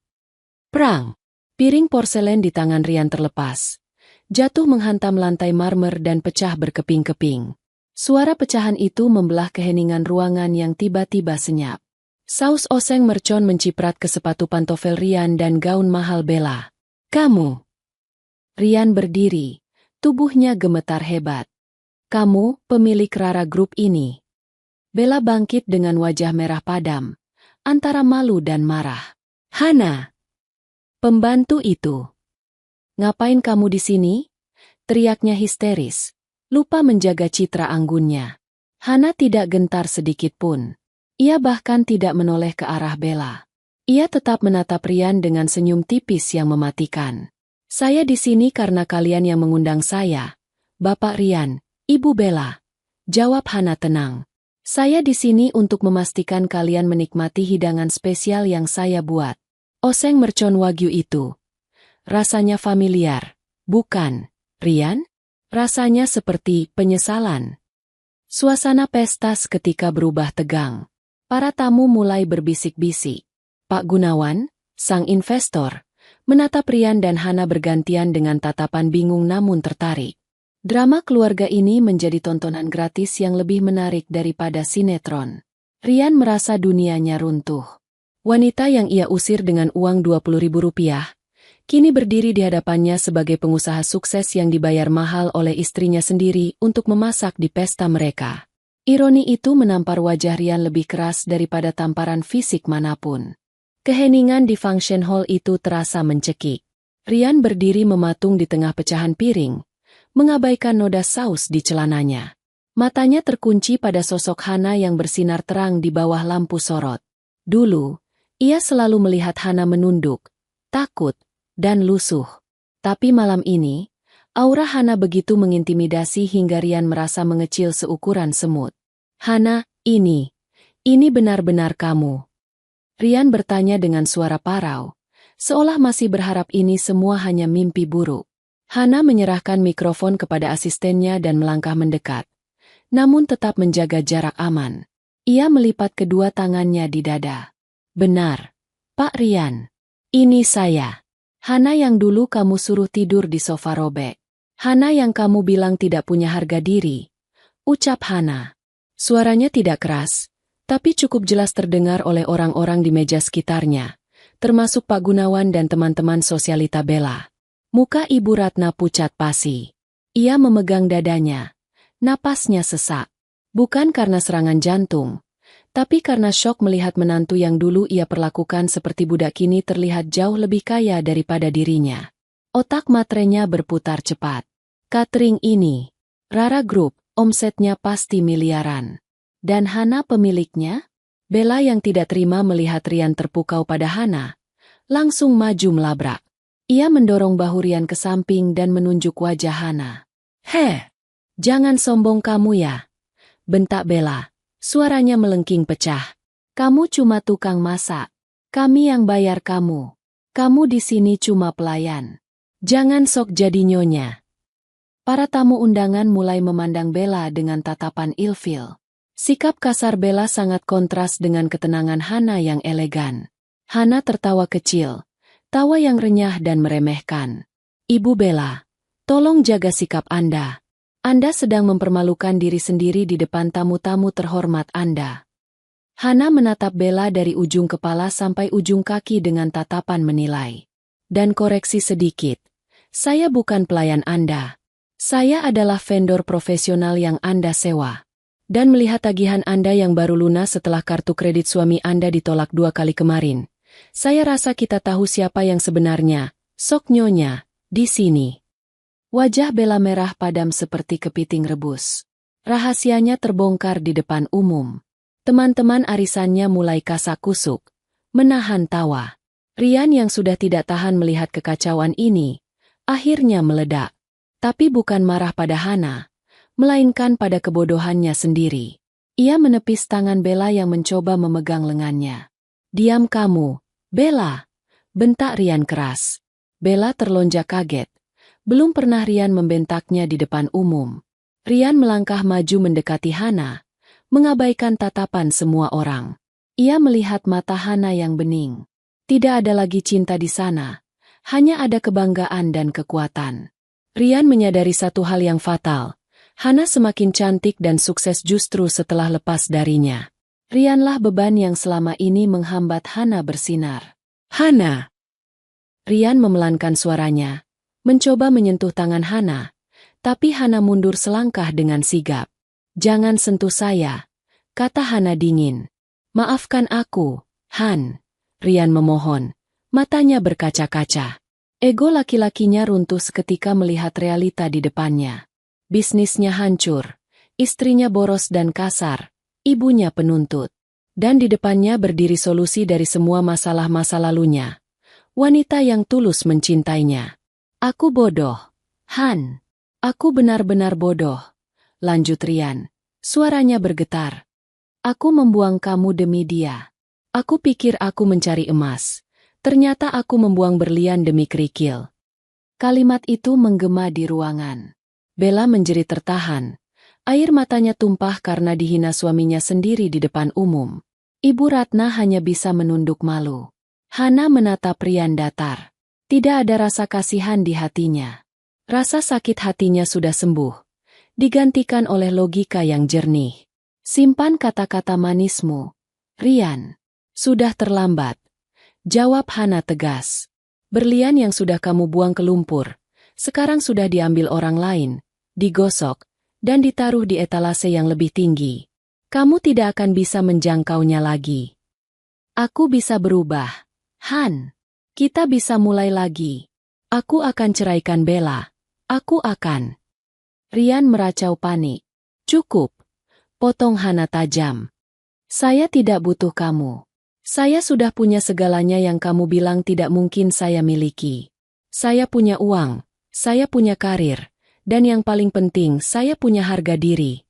Prang. Piring porselen di tangan Rian terlepas. Jatuh menghantam lantai marmer dan pecah berkeping-keping. Suara pecahan itu membelah keheningan ruangan yang tiba-tiba senyap. Saus oseng mercon menciprat ke sepatu pantofel Rian dan gaun mahal Bella. Kamu. Rian berdiri, tubuhnya gemetar hebat. Kamu, pemilik Rara Group ini. Bella bangkit dengan wajah merah padam, antara malu dan marah. Hana. Pembantu itu. Ngapain kamu di sini? Teriaknya histeris, lupa menjaga citra anggunnya. Hana tidak gentar sedikit pun. Ia bahkan tidak menoleh ke arah Bella. Ia tetap menatap Rian dengan senyum tipis yang mematikan. Saya di sini karena kalian yang mengundang saya, Bapak Rian, Ibu Bella. Jawab Hana tenang. Saya di sini untuk memastikan kalian menikmati hidangan spesial yang saya buat. Oseng mercon wagyu itu. Rasanya familiar, bukan, Rian? Rasanya seperti penyesalan. Suasana pesta seketika berubah tegang. Para tamu mulai berbisik-bisik. Pak Gunawan, sang investor, menatap Rian dan Hana bergantian dengan tatapan bingung namun tertarik. Drama keluarga ini menjadi tontonan gratis yang lebih menarik daripada sinetron. Rian merasa dunianya runtuh. Wanita yang ia usir dengan uang Rp20.000, kini berdiri di hadapannya sebagai pengusaha sukses yang dibayar mahal oleh istrinya sendiri untuk memasak di pesta mereka. Ironi itu menampar wajah Rian lebih keras daripada tamparan fisik manapun. Keheningan di function hall itu terasa mencekik. Rian berdiri mematung di tengah pecahan piring, mengabaikan noda saus di celananya. Matanya terkunci pada sosok Hana yang bersinar terang di bawah lampu sorot. Dulu, ia selalu melihat Hana menunduk, takut, dan lusuh. Tapi malam ini, aura Hana begitu mengintimidasi hingga Rian merasa mengecil seukuran semut. "Hana, ini benar-benar kamu?" Rian bertanya dengan suara parau, seolah masih berharap ini semua hanya mimpi buruk. Hana menyerahkan mikrofon kepada asistennya dan melangkah mendekat, namun tetap menjaga jarak aman. Ia melipat kedua tangannya di dada. "Benar, Pak Rian. Ini saya. Hana yang dulu kamu suruh tidur di sofa robek. Hana yang kamu bilang tidak punya harga diri," ucap Hana. Suaranya tidak keras, tapi cukup jelas terdengar oleh orang-orang di meja sekitarnya, termasuk Pak Gunawan dan teman-teman sosialita Bella. Muka Ibu Ratna pucat pasi. Ia memegang dadanya. Napasnya sesak. Bukan karena serangan jantung, tapi karena syok melihat menantu yang dulu ia perlakukan seperti budak kini terlihat jauh lebih kaya daripada dirinya. Otak materenya berputar cepat. Catering ini, Rara Group, omsetnya pasti miliaran. Dan Hana pemiliknya? Bella yang tidak terima melihat Rian terpukau pada Hana, langsung maju melabrak. Ia mendorong bahu Rian ke samping dan menunjuk wajah Hana. Jangan sombong kamu ya," bentak Bella. Suaranya melengking pecah. "Kamu cuma tukang masak. Kami yang bayar kamu. Kamu di sini cuma pelayan. Jangan sok jadi nyonya." Para tamu undangan mulai memandang Bella dengan tatapan ilfil. Sikap kasar Bella sangat kontras dengan ketenangan Hana yang elegan. Hana tertawa kecil, tawa yang renyah dan meremehkan. "Ibu Bella, tolong jaga sikap Anda. Anda sedang mempermalukan diri sendiri di depan tamu-tamu terhormat Anda." Hana menatap Bella dari ujung kepala sampai ujung kaki dengan tatapan menilai. "Dan koreksi sedikit, saya bukan pelayan Anda. Saya adalah vendor profesional yang Anda sewa. Dan melihat tagihan Anda yang baru lunas setelah kartu kredit suami Anda ditolak 2 kali kemarin, saya rasa kita tahu siapa yang sebenarnya, sok nyonya, di sini." Wajah Bella merah padam seperti kepiting rebus. Rahasianya terbongkar di depan umum. Teman-teman arisannya mulai kasak-kusuk, menahan tawa. Rian yang sudah tidak tahan melihat kekacauan ini, akhirnya meledak. Tapi bukan marah pada Hana, melainkan pada kebodohannya sendiri. Ia menepis tangan Bella yang mencoba memegang lengannya. "Diam kamu, Bella," bentak Rian keras. Bella terlonjak kaget. Belum pernah Rian membentaknya di depan umum. Rian melangkah maju mendekati Hana, mengabaikan tatapan semua orang. Ia melihat mata Hana yang bening. Tidak ada lagi cinta di sana, hanya ada kebanggaan dan kekuatan. Rian menyadari satu hal yang fatal. Hana semakin cantik dan sukses justru setelah lepas darinya. Rianlah beban yang selama ini menghambat Hana bersinar. "Hana!" Rian memelankan suaranya, mencoba menyentuh tangan Hana, tapi Hana mundur selangkah dengan sigap. "Jangan sentuh saya," kata Hana dingin. "Maafkan aku, Han," Rian memohon, matanya berkaca-kaca. Ego laki-lakinya runtuh seketika melihat realita di depannya. Bisnisnya hancur, istrinya boros dan kasar, ibunya penuntut. Dan di depannya berdiri solusi dari semua masalah-masa lalunya. Wanita yang tulus mencintainya. "Aku bodoh, Han. Aku benar-benar bodoh," lanjut Rian. Suaranya bergetar. "Aku membuang kamu demi dia. Aku pikir aku mencari emas. Ternyata aku membuang berlian demi kerikil." Kalimat itu menggema di ruangan. Bella menjerit tertahan. Air matanya tumpah karena dihina suaminya sendiri di depan umum. Ibu Ratna hanya bisa menunduk malu. Hana menatap Rian datar. Tidak ada rasa kasihan di hatinya. Rasa sakit hatinya sudah sembuh, digantikan oleh logika yang jernih. Simpan kata-kata manismu, Rian. Sudah terlambat, jawab Hana tegas. Berlian yang sudah kamu buang ke lumpur, sekarang sudah diambil orang lain, digosok, dan ditaruh di etalase yang lebih tinggi. Kamu tidak akan bisa menjangkaunya lagi. Aku bisa berubah. Han, kita bisa mulai lagi. Aku akan ceraikan Bella. Aku akan. Rian meracau panik. Cukup. Potong Hana tajam. Saya tidak butuh kamu. Saya sudah punya segalanya yang kamu bilang tidak mungkin saya miliki. Saya punya uang, saya punya karir, dan yang paling penting saya punya harga diri.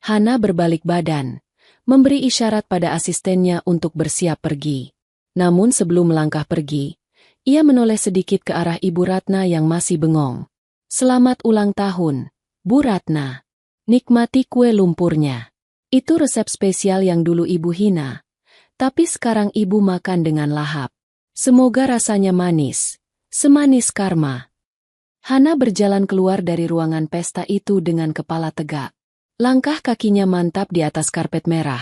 Hana berbalik badan, memberi isyarat pada asistennya untuk bersiap pergi. Namun sebelum melangkah pergi, ia menoleh sedikit ke arah Ibu Ratna yang masih bengong. Selamat ulang tahun, Bu Ratna. Nikmati kue lumpurnya. Itu resep spesial yang dulu Ibu hina, tapi sekarang Ibu makan dengan lahap. Semoga rasanya manis, semanis karma. Hana berjalan keluar dari ruangan pesta itu dengan kepala tegak. Langkah kakinya mantap di atas karpet merah,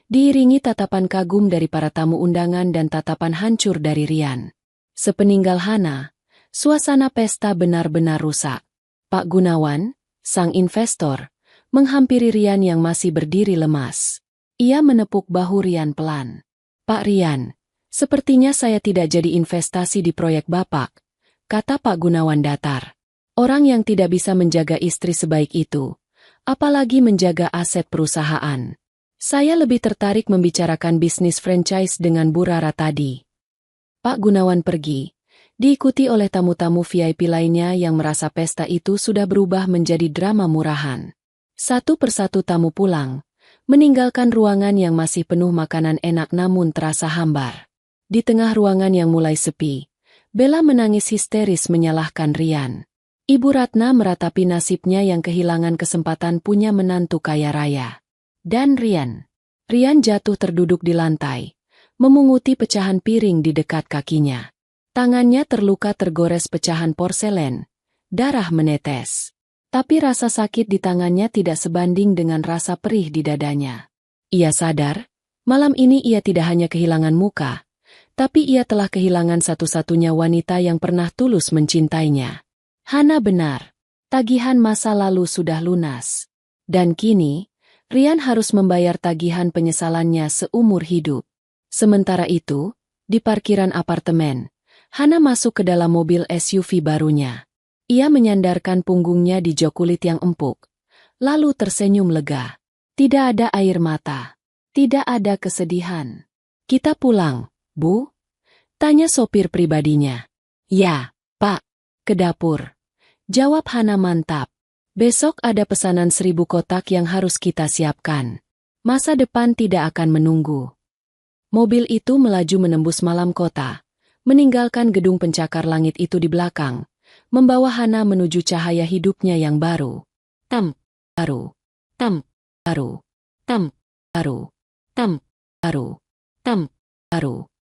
diiringi tatapan kagum dari para tamu undangan dan tatapan hancur dari Rian. Sepeninggal Hana, suasana pesta benar-benar rusak. Pak Gunawan, sang investor, menghampiri Rian yang masih berdiri lemas. Ia menepuk bahu Rian pelan. Pak Rian, sepertinya saya tidak jadi investasi di proyek Bapak, kata Pak Gunawan datar. Orang yang tidak bisa menjaga istri sebaik itu, apalagi menjaga aset perusahaan. Saya lebih tertarik membicarakan bisnis franchise dengan Bu Rara tadi. Pak Gunawan pergi, diikuti oleh tamu-tamu VIP lainnya yang merasa pesta itu sudah berubah menjadi drama murahan. Satu persatu tamu pulang, meninggalkan ruangan yang masih penuh makanan enak namun terasa hambar. Di tengah ruangan yang mulai sepi, Bella menangis histeris menyalahkan Rian. Ibu Ratna meratapi nasibnya yang kehilangan kesempatan punya menantu kaya raya. Dan Rian jatuh terduduk di lantai, memunguti pecahan piring di dekat kakinya. Tangannya terluka tergores pecahan porselen, darah menetes. Tapi rasa sakit di tangannya tidak sebanding dengan rasa perih di dadanya. Ia sadar, malam ini ia tidak hanya kehilangan muka, tapi ia telah kehilangan satu-satunya wanita yang pernah tulus mencintainya. Hana benar, tagihan masa lalu sudah lunas. Dan kini, Rian harus membayar tagihan penyesalannya seumur hidup. Sementara itu, di parkiran apartemen, Hana masuk ke dalam mobil SUV barunya. Ia menyandarkan punggungnya di jok kulit yang empuk, lalu tersenyum lega. Tidak ada air mata, tidak ada kesedihan. Kita pulang, Bu? Tanya sopir pribadinya. Ya, Pak. Ke dapur. Jawab Hana mantap. Besok ada pesanan 1000 kotak yang harus kita siapkan. Masa depan tidak akan menunggu. Mobil itu melaju menembus malam kota, meninggalkan gedung pencakar langit itu di belakang, membawa Hana menuju cahaya hidupnya yang baru. Tam, baru, tam, baru, tam, baru, tam, baru, tam, baru.